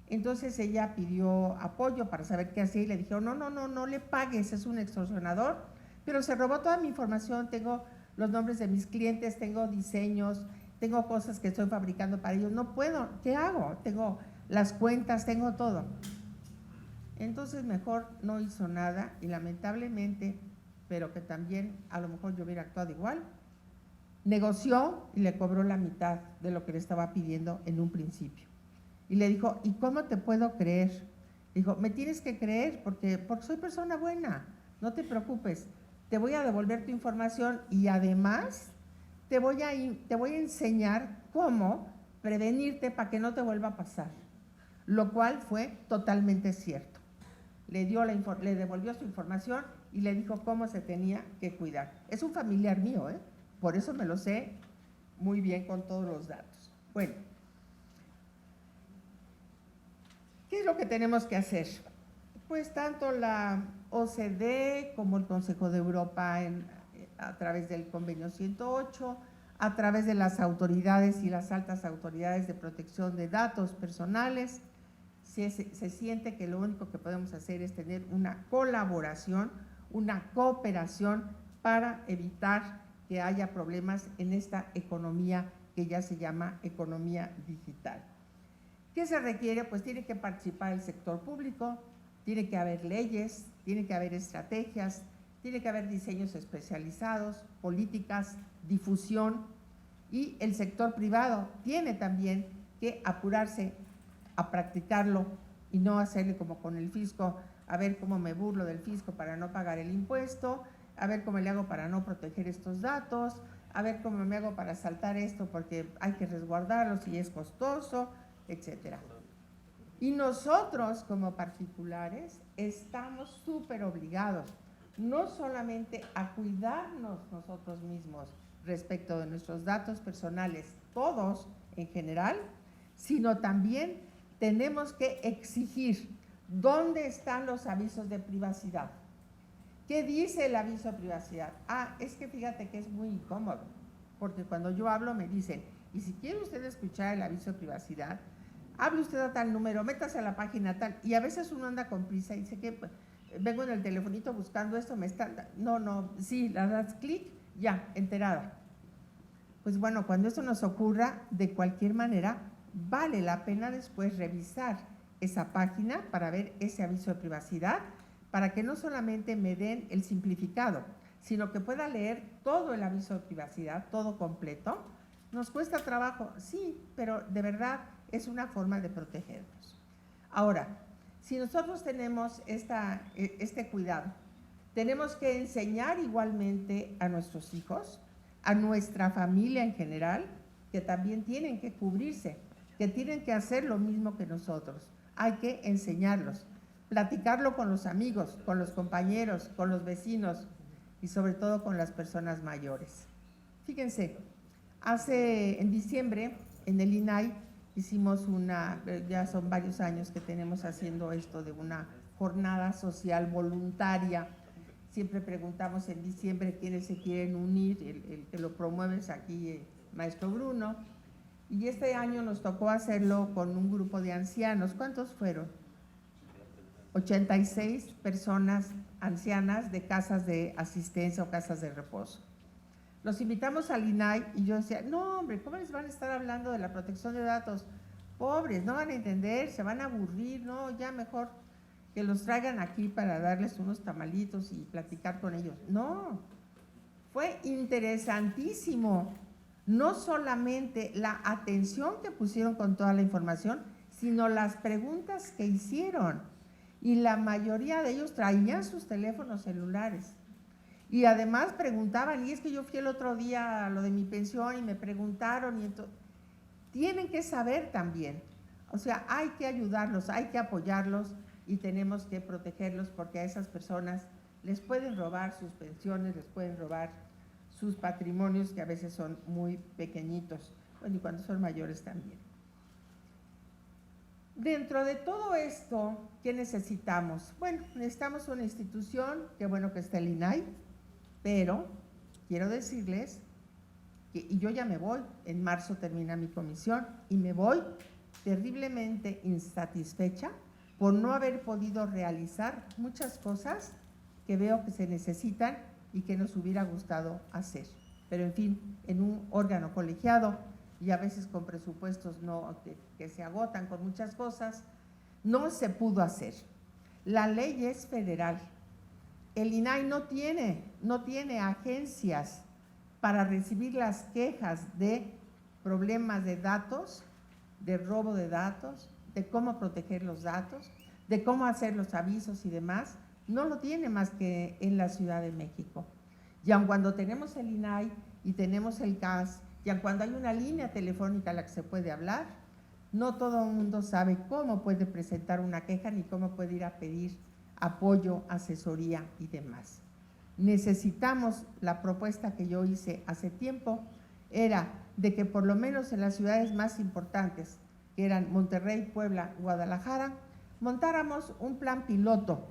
Speaker 4: Entonces ella pidió apoyo para saber qué hacía y le dijeron, no le pagues, es un extorsionador, pero se robó toda mi información, tengo los nombres de mis clientes, tengo diseños, tengo cosas que estoy fabricando para ellos, no puedo, ¿qué hago? Tengo las cuentas, tengo todo. Entonces mejor no hizo nada y lamentablemente, pero que también a lo mejor yo hubiera actuado igual, negoció y le cobró la mitad de lo que le estaba pidiendo en un principio. Y le dijo, ¿y cómo te puedo creer? Dijo, me tienes que creer porque soy persona buena, no te preocupes, te voy a devolver tu información y además te voy a enseñar cómo prevenirte para que no te vuelva a pasar. Lo cual fue totalmente cierto. Le devolvió su información y le dijo cómo se tenía que cuidar. Es un familiar mío, por eso me lo sé muy bien con todos los datos. Bueno, ¿qué es lo que tenemos que hacer? Pues tanto la OCDE como el Consejo de Europa a través del Convenio 108, a través de las autoridades y las altas autoridades de protección de datos personales, se siente que lo único que podemos hacer es tener una colaboración, una cooperación para evitar que haya problemas en esta economía que ya se llama economía digital. ¿Qué se requiere? Pues tiene que participar el sector público, tiene que haber leyes, tiene que haber estrategias, tiene que haber diseños especializados, políticas, difusión, y el sector privado tiene también que apurarse a practicarlo y no hacerle como con el fisco, a ver cómo me burlo del fisco para no pagar el impuesto, a ver cómo le hago para no proteger estos datos, a ver cómo me hago para saltar esto porque hay que resguardarlos y es costoso, etcétera. Y nosotros como particulares estamos súper obligados no solamente a cuidarnos nosotros mismos respecto de nuestros datos personales, todos en general, sino también tenemos que exigir dónde están los avisos de privacidad. ¿Qué dice el aviso de privacidad? Es que fíjate que es muy incómodo, porque cuando yo hablo me dicen, y si quiere usted escuchar el aviso de privacidad, hable usted a tal número, métase a la página tal, y a veces uno anda con prisa y dice que pues, vengo en el telefonito buscando esto, me están, sí, le das clic, ya, enterada. Pues bueno, cuando eso nos ocurra, de cualquier manera, vale la pena después revisar esa página para ver ese aviso de privacidad, para que no solamente me den el simplificado, sino que pueda leer todo el aviso de privacidad, todo completo. ¿Nos cuesta trabajo? Sí, pero de verdad es una forma de protegernos. Ahora, si nosotros tenemos este cuidado, tenemos que enseñar igualmente a nuestros hijos, a nuestra familia en general, que también tienen que cubrirse, que tienen que hacer lo mismo que nosotros. Hay que enseñarlos, platicarlo con los amigos, con los compañeros, con los vecinos y sobre todo con las personas mayores. Fíjense, en diciembre en el INAI hicimos ya son varios años que tenemos haciendo esto de una jornada social voluntaria. Siempre preguntamos en diciembre quiénes se quieren unir, el que lo promueve es aquí maestro Bruno, y este año nos tocó hacerlo con un grupo de ancianos. ¿Cuántos fueron? 86 personas ancianas de casas de asistencia o casas de reposo. Los invitamos al INAI y yo decía, no hombre, ¿cómo les van a estar hablando de la protección de datos? Pobres, no van a entender, se van a aburrir, no, ya mejor que los traigan aquí para darles unos tamalitos y platicar con ellos. No, fue interesantísimo, no solamente la atención que pusieron con toda la información, sino las preguntas que hicieron. Y la mayoría de ellos traían sus teléfonos celulares. Y además preguntaban, y es que yo fui el otro día a lo de mi pensión y me preguntaron, y entonces, tienen que saber también. O sea, hay que ayudarlos, hay que apoyarlos y tenemos que protegerlos porque a esas personas les pueden robar sus pensiones, les pueden robar sus patrimonios que a veces son muy pequeñitos, bueno, y cuando son mayores también. Dentro de todo esto, ¿qué necesitamos? Bueno, necesitamos una institución, qué bueno que está el INAI, pero quiero decirles que, y yo ya me voy, en marzo termina mi comisión, y me voy terriblemente insatisfecha por no haber podido realizar muchas cosas que veo que se necesitan y que nos hubiera gustado hacer. Pero en fin, en un órgano colegiado y a veces con presupuestos que se agotan con muchas cosas, no se pudo hacer. La ley es federal. El INAI no tiene agencias para recibir las quejas de problemas de datos, de robo de datos, de cómo proteger los datos, de cómo hacer los avisos y demás. No lo tiene más que en la Ciudad de México. Y aun cuando tenemos el INAI y tenemos el CAS, y aun cuando hay una línea telefónica a la que se puede hablar, no todo el mundo sabe cómo puede presentar una queja ni cómo puede ir a pedir apoyo, asesoría y demás. Necesitamos, la propuesta que yo hice hace tiempo era de que por lo menos en las ciudades más importantes, que eran Monterrey, Puebla, Guadalajara, montáramos un plan piloto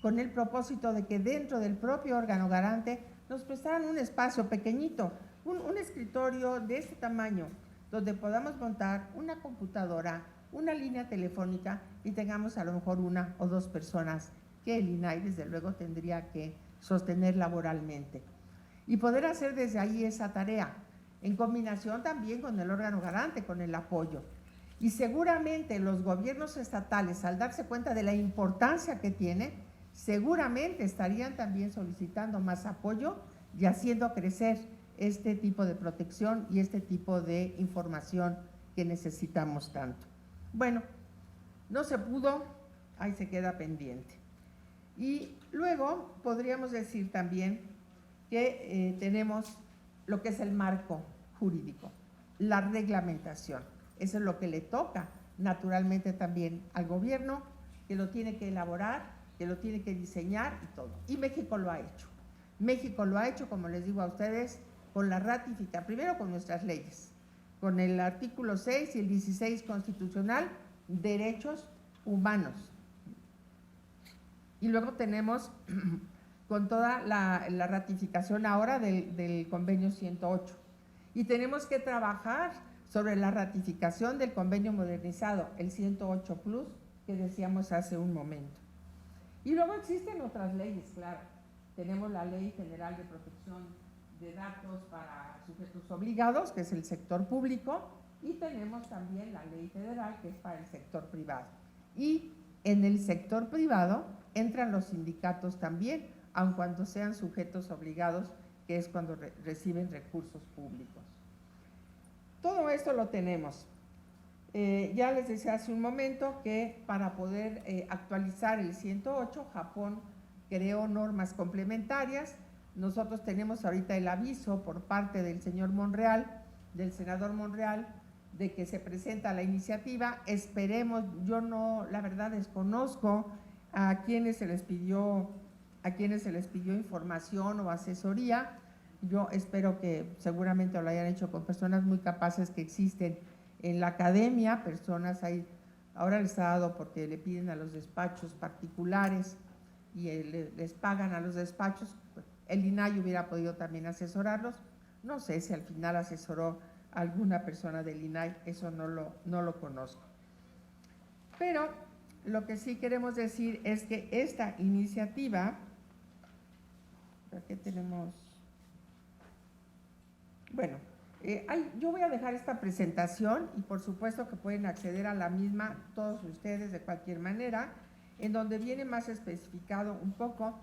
Speaker 4: con el propósito de que dentro del propio órgano garante nos prestaran un espacio pequeñito, un escritorio de este tamaño, donde podamos montar una computadora, una línea telefónica y tengamos a lo mejor una o dos personas que el INAI desde luego tendría que sostener laboralmente. Y poder hacer desde ahí esa tarea, en combinación también con el órgano garante, con el apoyo. Y seguramente los gobiernos estatales, al darse cuenta de la importancia que tiene, seguramente estarían también solicitando más apoyo y haciendo crecer este tipo de protección y este tipo de información que necesitamos tanto. Bueno, no se pudo, ahí se queda pendiente. Y luego podríamos decir también que tenemos lo que es el marco jurídico, la reglamentación. Eso es lo que le toca naturalmente también al gobierno, que lo tiene que elaborar, que lo tiene que diseñar y todo. Y México lo ha hecho. México lo ha hecho, como les digo a ustedes, con la ratificación, primero con nuestras leyes, con el artículo 6 y el 16 constitucional, derechos humanos. Y luego tenemos con toda la ratificación ahora del convenio 108. Y tenemos que trabajar sobre la ratificación del convenio modernizado, el 108 Plus, que decíamos hace un momento. Y luego existen otras leyes, claro. Tenemos la Ley General de Protección de Datos para sujetos obligados, que es el sector público, y tenemos también la Ley Federal, que es para el sector privado. Y En el sector privado entran los sindicatos también, aun cuando sean sujetos obligados, que es cuando reciben recursos públicos. Todo esto lo tenemos. Ya les decía hace un momento que para poder actualizar el 108, Japón creó normas complementarias. Nosotros tenemos ahorita el aviso por parte del señor Monreal, del senador Monreal, de que se presenta la iniciativa. Esperemos, yo no, la verdad desconozco a quienes se les pidió información o asesoría. Yo espero que seguramente lo hayan hecho con personas muy capaces que existen en la academia, personas ahí, ahora les ha dado porque le piden a los despachos particulares y les pagan a los despachos. El INAI hubiera podido también asesorarlos, no sé si al final asesoró a alguna persona del INAI, eso no lo conozco. Pero lo que sí queremos decir es que esta iniciativa, ¿qué tenemos? Bueno, yo voy a dejar esta presentación y por supuesto que pueden acceder a la misma todos ustedes de cualquier manera, en donde viene más especificado un poco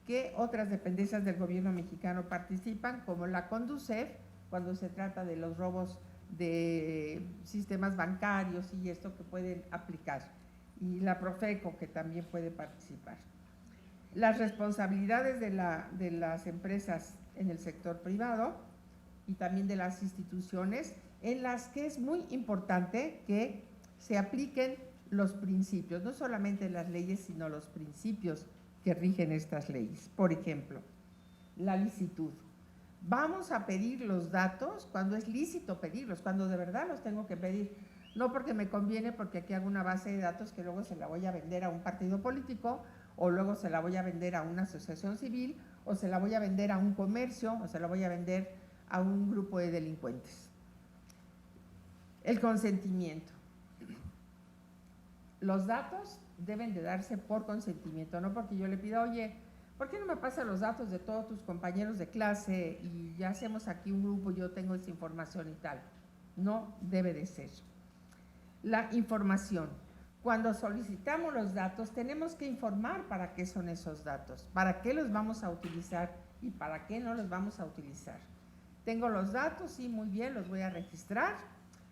Speaker 4: qué otras dependencias del gobierno mexicano participan, como la CONDUCEF, cuando se trata de los robos de sistemas bancarios y esto que pueden aplicar, y la Profeco, que también puede participar. Las responsabilidades de las empresas en el sector privado y también de las instituciones, en las que es muy importante que se apliquen los principios, no solamente las leyes, sino los principios que rigen estas leyes. Por ejemplo, la licitud. Vamos a pedir los datos cuando es lícito pedirlos, cuando de verdad los tengo que pedir, no porque me conviene, porque aquí hago una base de datos que luego se la voy a vender a un partido político, o luego se la voy a vender a una asociación civil, o se la voy a vender a un comercio, o se la voy a vender a un grupo de delincuentes. El consentimiento. Los datos deben de darse por consentimiento, no porque yo le pida, oye, ¿por qué no me pasas los datos de todos tus compañeros de clase y ya hacemos aquí un grupo, yo tengo esa información y tal? No debe de ser. La información. Cuando solicitamos los datos, tenemos que informar para qué son esos datos, para qué los vamos a utilizar y para qué no los vamos a utilizar. Tengo los datos, sí, muy bien, los voy a registrar,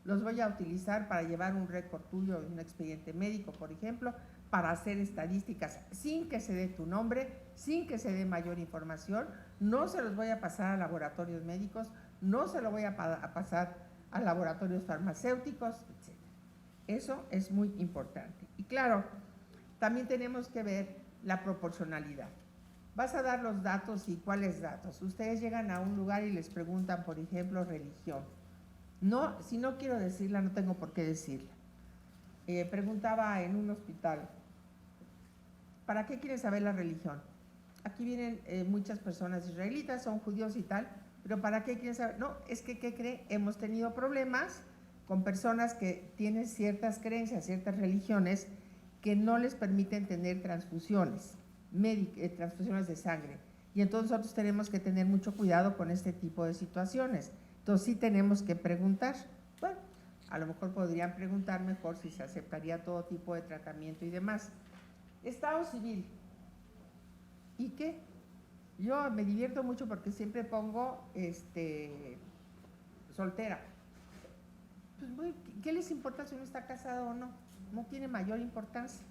Speaker 4: los voy a utilizar para llevar un récord tuyo en un expediente médico, por ejemplo, para hacer estadísticas sin que se dé tu nombre, sin que se dé mayor información. No se los voy a pasar a laboratorios médicos, no se lo voy a pasar a laboratorios farmacéuticos, etc. Eso es muy importante. Y claro, también tenemos que ver la proporcionalidad. Vas a dar los datos y cuáles datos. Ustedes llegan a un lugar y les preguntan, por ejemplo, religión. No, si no quiero decirla, no tengo por qué decirla. Preguntaba en un hospital, ¿para qué quieren saber la religión? Aquí vienen muchas personas israelitas, son judíos y tal, pero ¿para qué quieren saber? No, es que, ¿qué cree? Hemos tenido problemas con personas que tienen ciertas creencias, ciertas religiones, que no les permiten tener transfusiones de sangre. Y entonces nosotros tenemos que tener mucho cuidado con este tipo de situaciones. Entonces sí tenemos que preguntar. Bueno, a lo mejor podrían preguntar mejor si se aceptaría todo tipo de tratamiento y demás. Estado civil. ¿Y qué? Yo me divierto mucho porque siempre pongo soltera. Pues, ¿qué les importa si uno está casado o no? No tiene mayor importancia.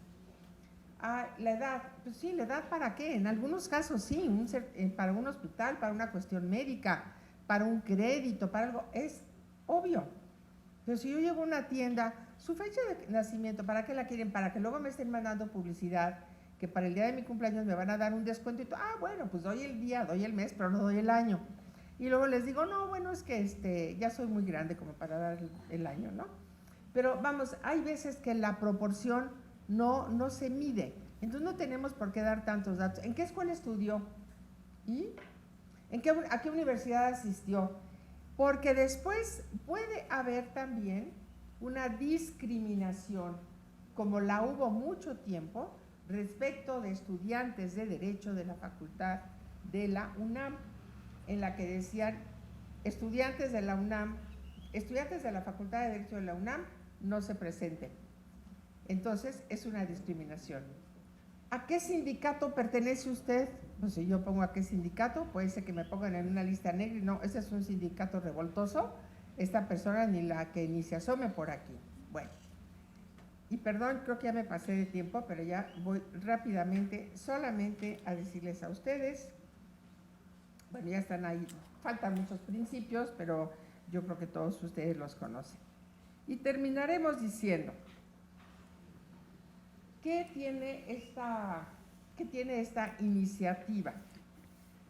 Speaker 4: La edad, pues sí, la edad ¿para qué? En algunos casos sí, para un hospital, para una cuestión médica, para un crédito, para algo, es obvio. Pero si yo llego a una tienda, su fecha de nacimiento, ¿para qué la quieren? Para que luego me estén mandando publicidad, que para el día de mi cumpleaños me van a dar un descuento y todo. Bueno, pues doy el día, doy el mes, pero no doy el año. Y luego les digo, no, bueno, es que ya soy muy grande como para dar el año, ¿no? Pero vamos, hay veces que la proporción no se mide. Entonces no tenemos por qué dar tantos datos. ¿En qué escuela estudió? ¿Y? ¿A qué universidad asistió? Porque después puede haber también una discriminación, como la hubo mucho tiempo, respecto de estudiantes de Derecho de la Facultad de la UNAM, en la que decían, estudiantes de la UNAM, estudiantes de la Facultad de Derecho de la UNAM, no se presenten. Entonces, es una discriminación. ¿A qué sindicato pertenece usted? Pues si yo pongo a qué sindicato, puede ser que me pongan en una lista negra y no, ese es un sindicato revoltoso, esta persona ni se asome por aquí. Bueno, y perdón, creo que ya me pasé de tiempo, pero ya voy rápidamente solamente a decirles a ustedes, bueno, ya están ahí, faltan muchos principios, pero yo creo que todos ustedes los conocen. Y terminaremos diciendo, ¿qué tiene esta iniciativa?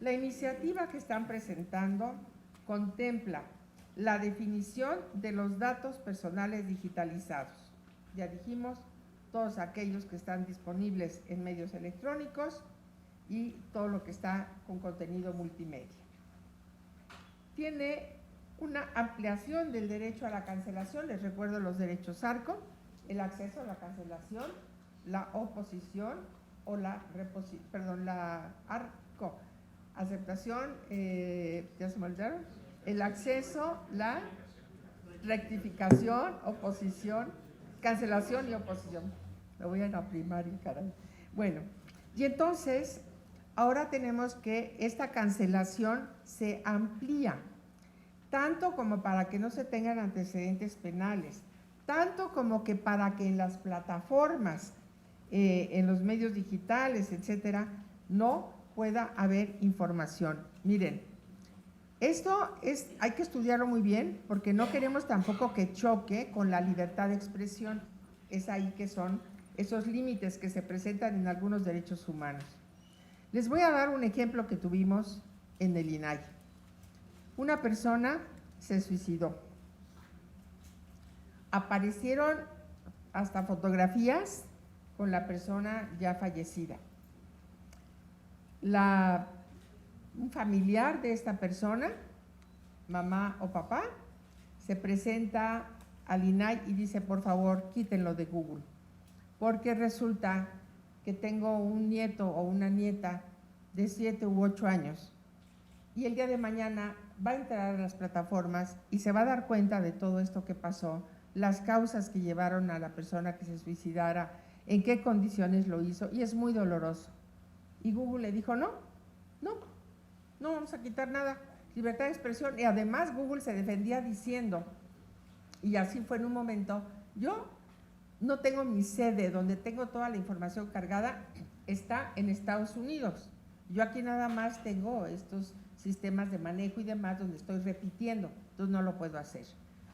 Speaker 4: La iniciativa que están presentando contempla la definición de los datos personales digitalizados. Ya dijimos, todos aquellos que están disponibles en medios electrónicos y todo lo que está con contenido multimedia. Tiene una ampliación del derecho a la cancelación, les recuerdo los derechos ARCO, el acceso a la cancelación, la oposición o la ARCO, aceptación, ya se me olvidaron, el acceso, la rectificación, oposición, cancelación y oposición. Me voy a la primaria, caray. Bueno, y entonces, ahora tenemos que esta cancelación se amplía, tanto como para que no se tengan antecedentes penales, tanto como que para que en las plataformas, en los medios digitales, etcétera, no pueda haber información. Miren, esto hay que estudiarlo muy bien porque no queremos tampoco que choque con la libertad de expresión. Es ahí que son esos límites que se presentan en algunos derechos humanos. Les voy a dar un ejemplo que tuvimos en el INAI. Una persona se suicidó. Aparecieron hasta fotografías con la persona ya fallecida. Un familiar de esta persona, mamá o papá, se presenta al INAI y dice, por favor, quítenlo de Google, porque resulta que tengo un nieto o una nieta de 7 u 8 años y el día de mañana va a entrar a las plataformas y se va a dar cuenta de todo esto que pasó, las causas que llevaron a la persona que se suicidara, en qué condiciones lo hizo, y es muy doloroso. Y Google le dijo, no vamos a quitar nada, libertad de expresión. Y además Google se defendía diciendo, y así fue en un momento, yo no tengo mi sede donde tengo toda la información cargada, está en Estados Unidos. Yo aquí nada más tengo estos sistemas de manejo y demás donde estoy repitiendo, entonces no lo puedo hacer.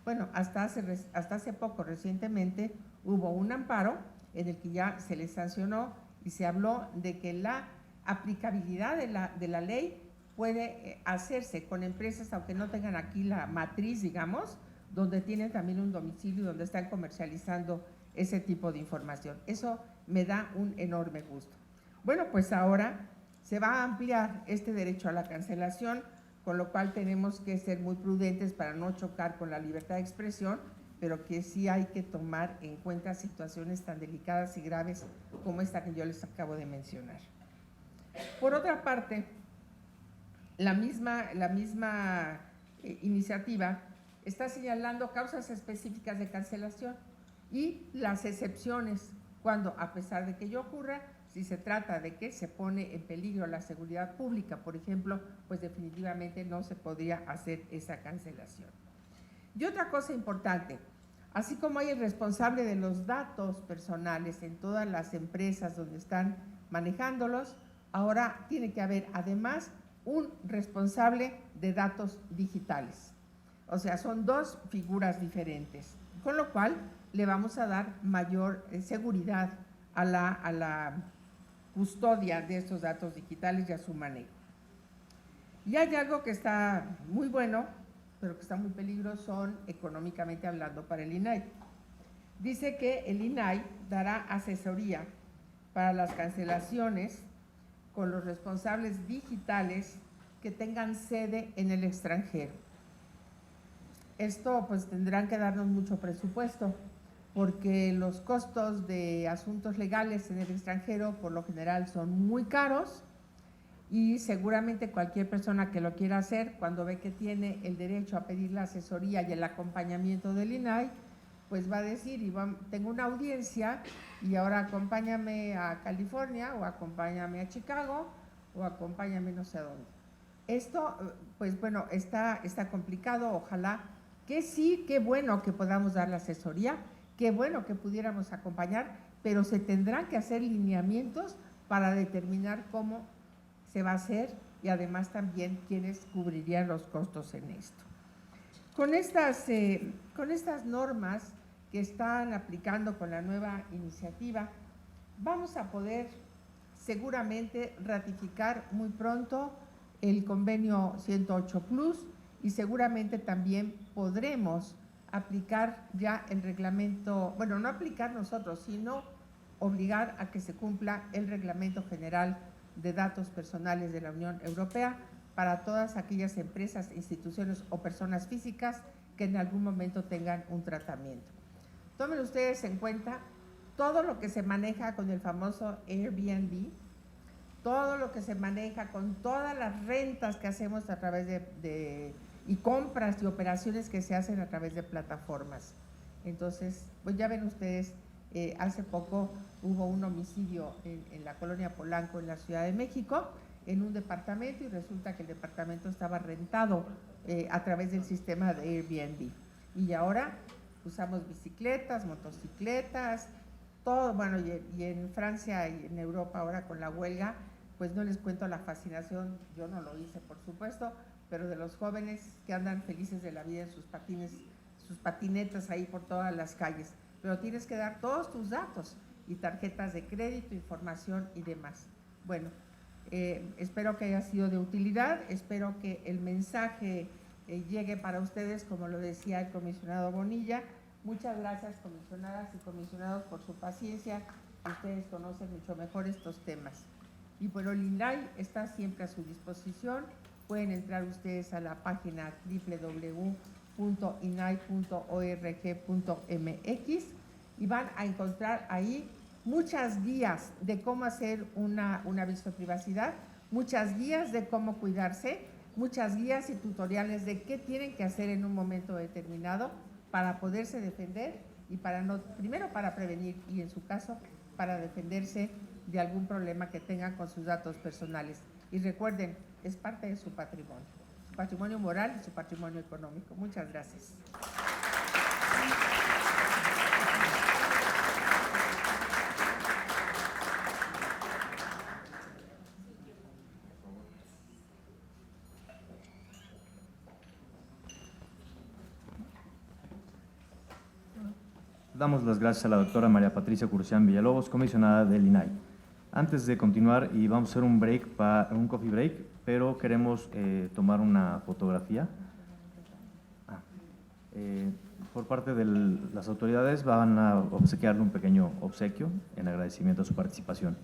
Speaker 4: Bueno, hasta hace poco, recientemente, hubo un amparo en el que ya se les sancionó y se habló de que la aplicabilidad de la ley puede hacerse con empresas, aunque no tengan aquí la matriz, digamos, donde tienen también un domicilio donde están comercializando ese tipo de información. Eso me da un enorme gusto. Bueno, pues ahora se va a ampliar este derecho a la cancelación, con lo cual tenemos que ser muy prudentes para no chocar con la libertad de expresión, pero que sí hay que tomar en cuenta situaciones tan delicadas y graves como esta que yo les acabo de mencionar. Por otra parte, la misma iniciativa está señalando causas específicas de cancelación y las excepciones cuando, a pesar de que ello ocurra, si se trata de que se pone en peligro la seguridad pública, por ejemplo, pues definitivamente no se podría hacer esa cancelación. Y otra cosa importante, así como hay el responsable de los datos personales en todas las empresas donde están manejándolos, ahora tiene que haber además un responsable de datos digitales. O sea, son dos figuras diferentes, con lo cual le vamos a dar mayor seguridad a la custodia de estos datos digitales y a su manejo. Y hay algo que está muy bueno, pero que está muy peligroso económicamente hablando para el INAI. Dice que el INAI dará asesoría para las cancelaciones con los responsables digitales que tengan sede en el extranjero. Esto pues tendrán que darnos mucho presupuesto, porque los costos de asuntos legales en el extranjero por lo general son muy caros y seguramente cualquier persona que lo quiera hacer, cuando ve que tiene el derecho a pedir la asesoría y el acompañamiento del INAI, pues va a decir, tengo una audiencia y ahora acompáñame a California o acompáñame a Chicago o acompáñame no sé a dónde. Esto, pues bueno, está complicado, ojalá que sí, qué bueno que podamos dar la asesoría, qué bueno que pudiéramos acompañar, pero se tendrán que hacer lineamientos para determinar cómo se va a hacer y además también quiénes cubrirían los costos en esto. Con estas normas que están aplicando con la nueva iniciativa, vamos a poder seguramente ratificar muy pronto el convenio 108 Plus y seguramente también podremos aplicar ya el reglamento, bueno, no aplicar nosotros, sino obligar a que se cumpla el Reglamento General de Datos Personales de la Unión Europea para todas aquellas empresas, instituciones o personas físicas que en algún momento tengan un tratamiento. Tomen ustedes en cuenta todo lo que se maneja con el famoso Airbnb, todo lo que se maneja con todas las rentas que hacemos a través y compras y operaciones que se hacen a través de plataformas. Entonces, pues ya ven ustedes, hace poco hubo un homicidio en la colonia Polanco, en la Ciudad de México, en un departamento, y resulta que el departamento estaba rentado a través del sistema de Airbnb. Y ahora usamos bicicletas, motocicletas, todo, bueno, y en Francia y en Europa ahora con la huelga, pues no les cuento la fascinación, yo no lo hice por supuesto, pero de los jóvenes que andan felices de la vida en sus patines, sus patinetas ahí por todas las calles. Pero tienes que dar todos tus datos y tarjetas de crédito, información y demás. Bueno, espero que haya sido de utilidad, espero que el mensaje llegue para ustedes, como lo decía el comisionado Bonilla. Muchas gracias, comisionadas y comisionados, por su paciencia. Ustedes conocen mucho mejor estos temas. Y bueno, el INAI está siempre a su disposición. Pueden entrar ustedes a la página www.inai.org.mx y van a encontrar ahí muchas guías de cómo hacer un aviso de privacidad, muchas guías de cómo cuidarse, muchas guías y tutoriales de qué tienen que hacer en un momento determinado para poderse defender y primero para prevenir y en su caso para defenderse de algún problema que tengan con sus datos personales. Y recuerden, es parte de su patrimonio moral y su patrimonio económico. Muchas gracias.
Speaker 1: Damos las gracias a la doctora María Patricia Curcián Villalobos, comisionada del INAI. Antes de continuar, y vamos a hacer un coffee break, pero queremos tomar una fotografía. Por parte de las autoridades van a obsequiarle un pequeño obsequio en agradecimiento a su participación.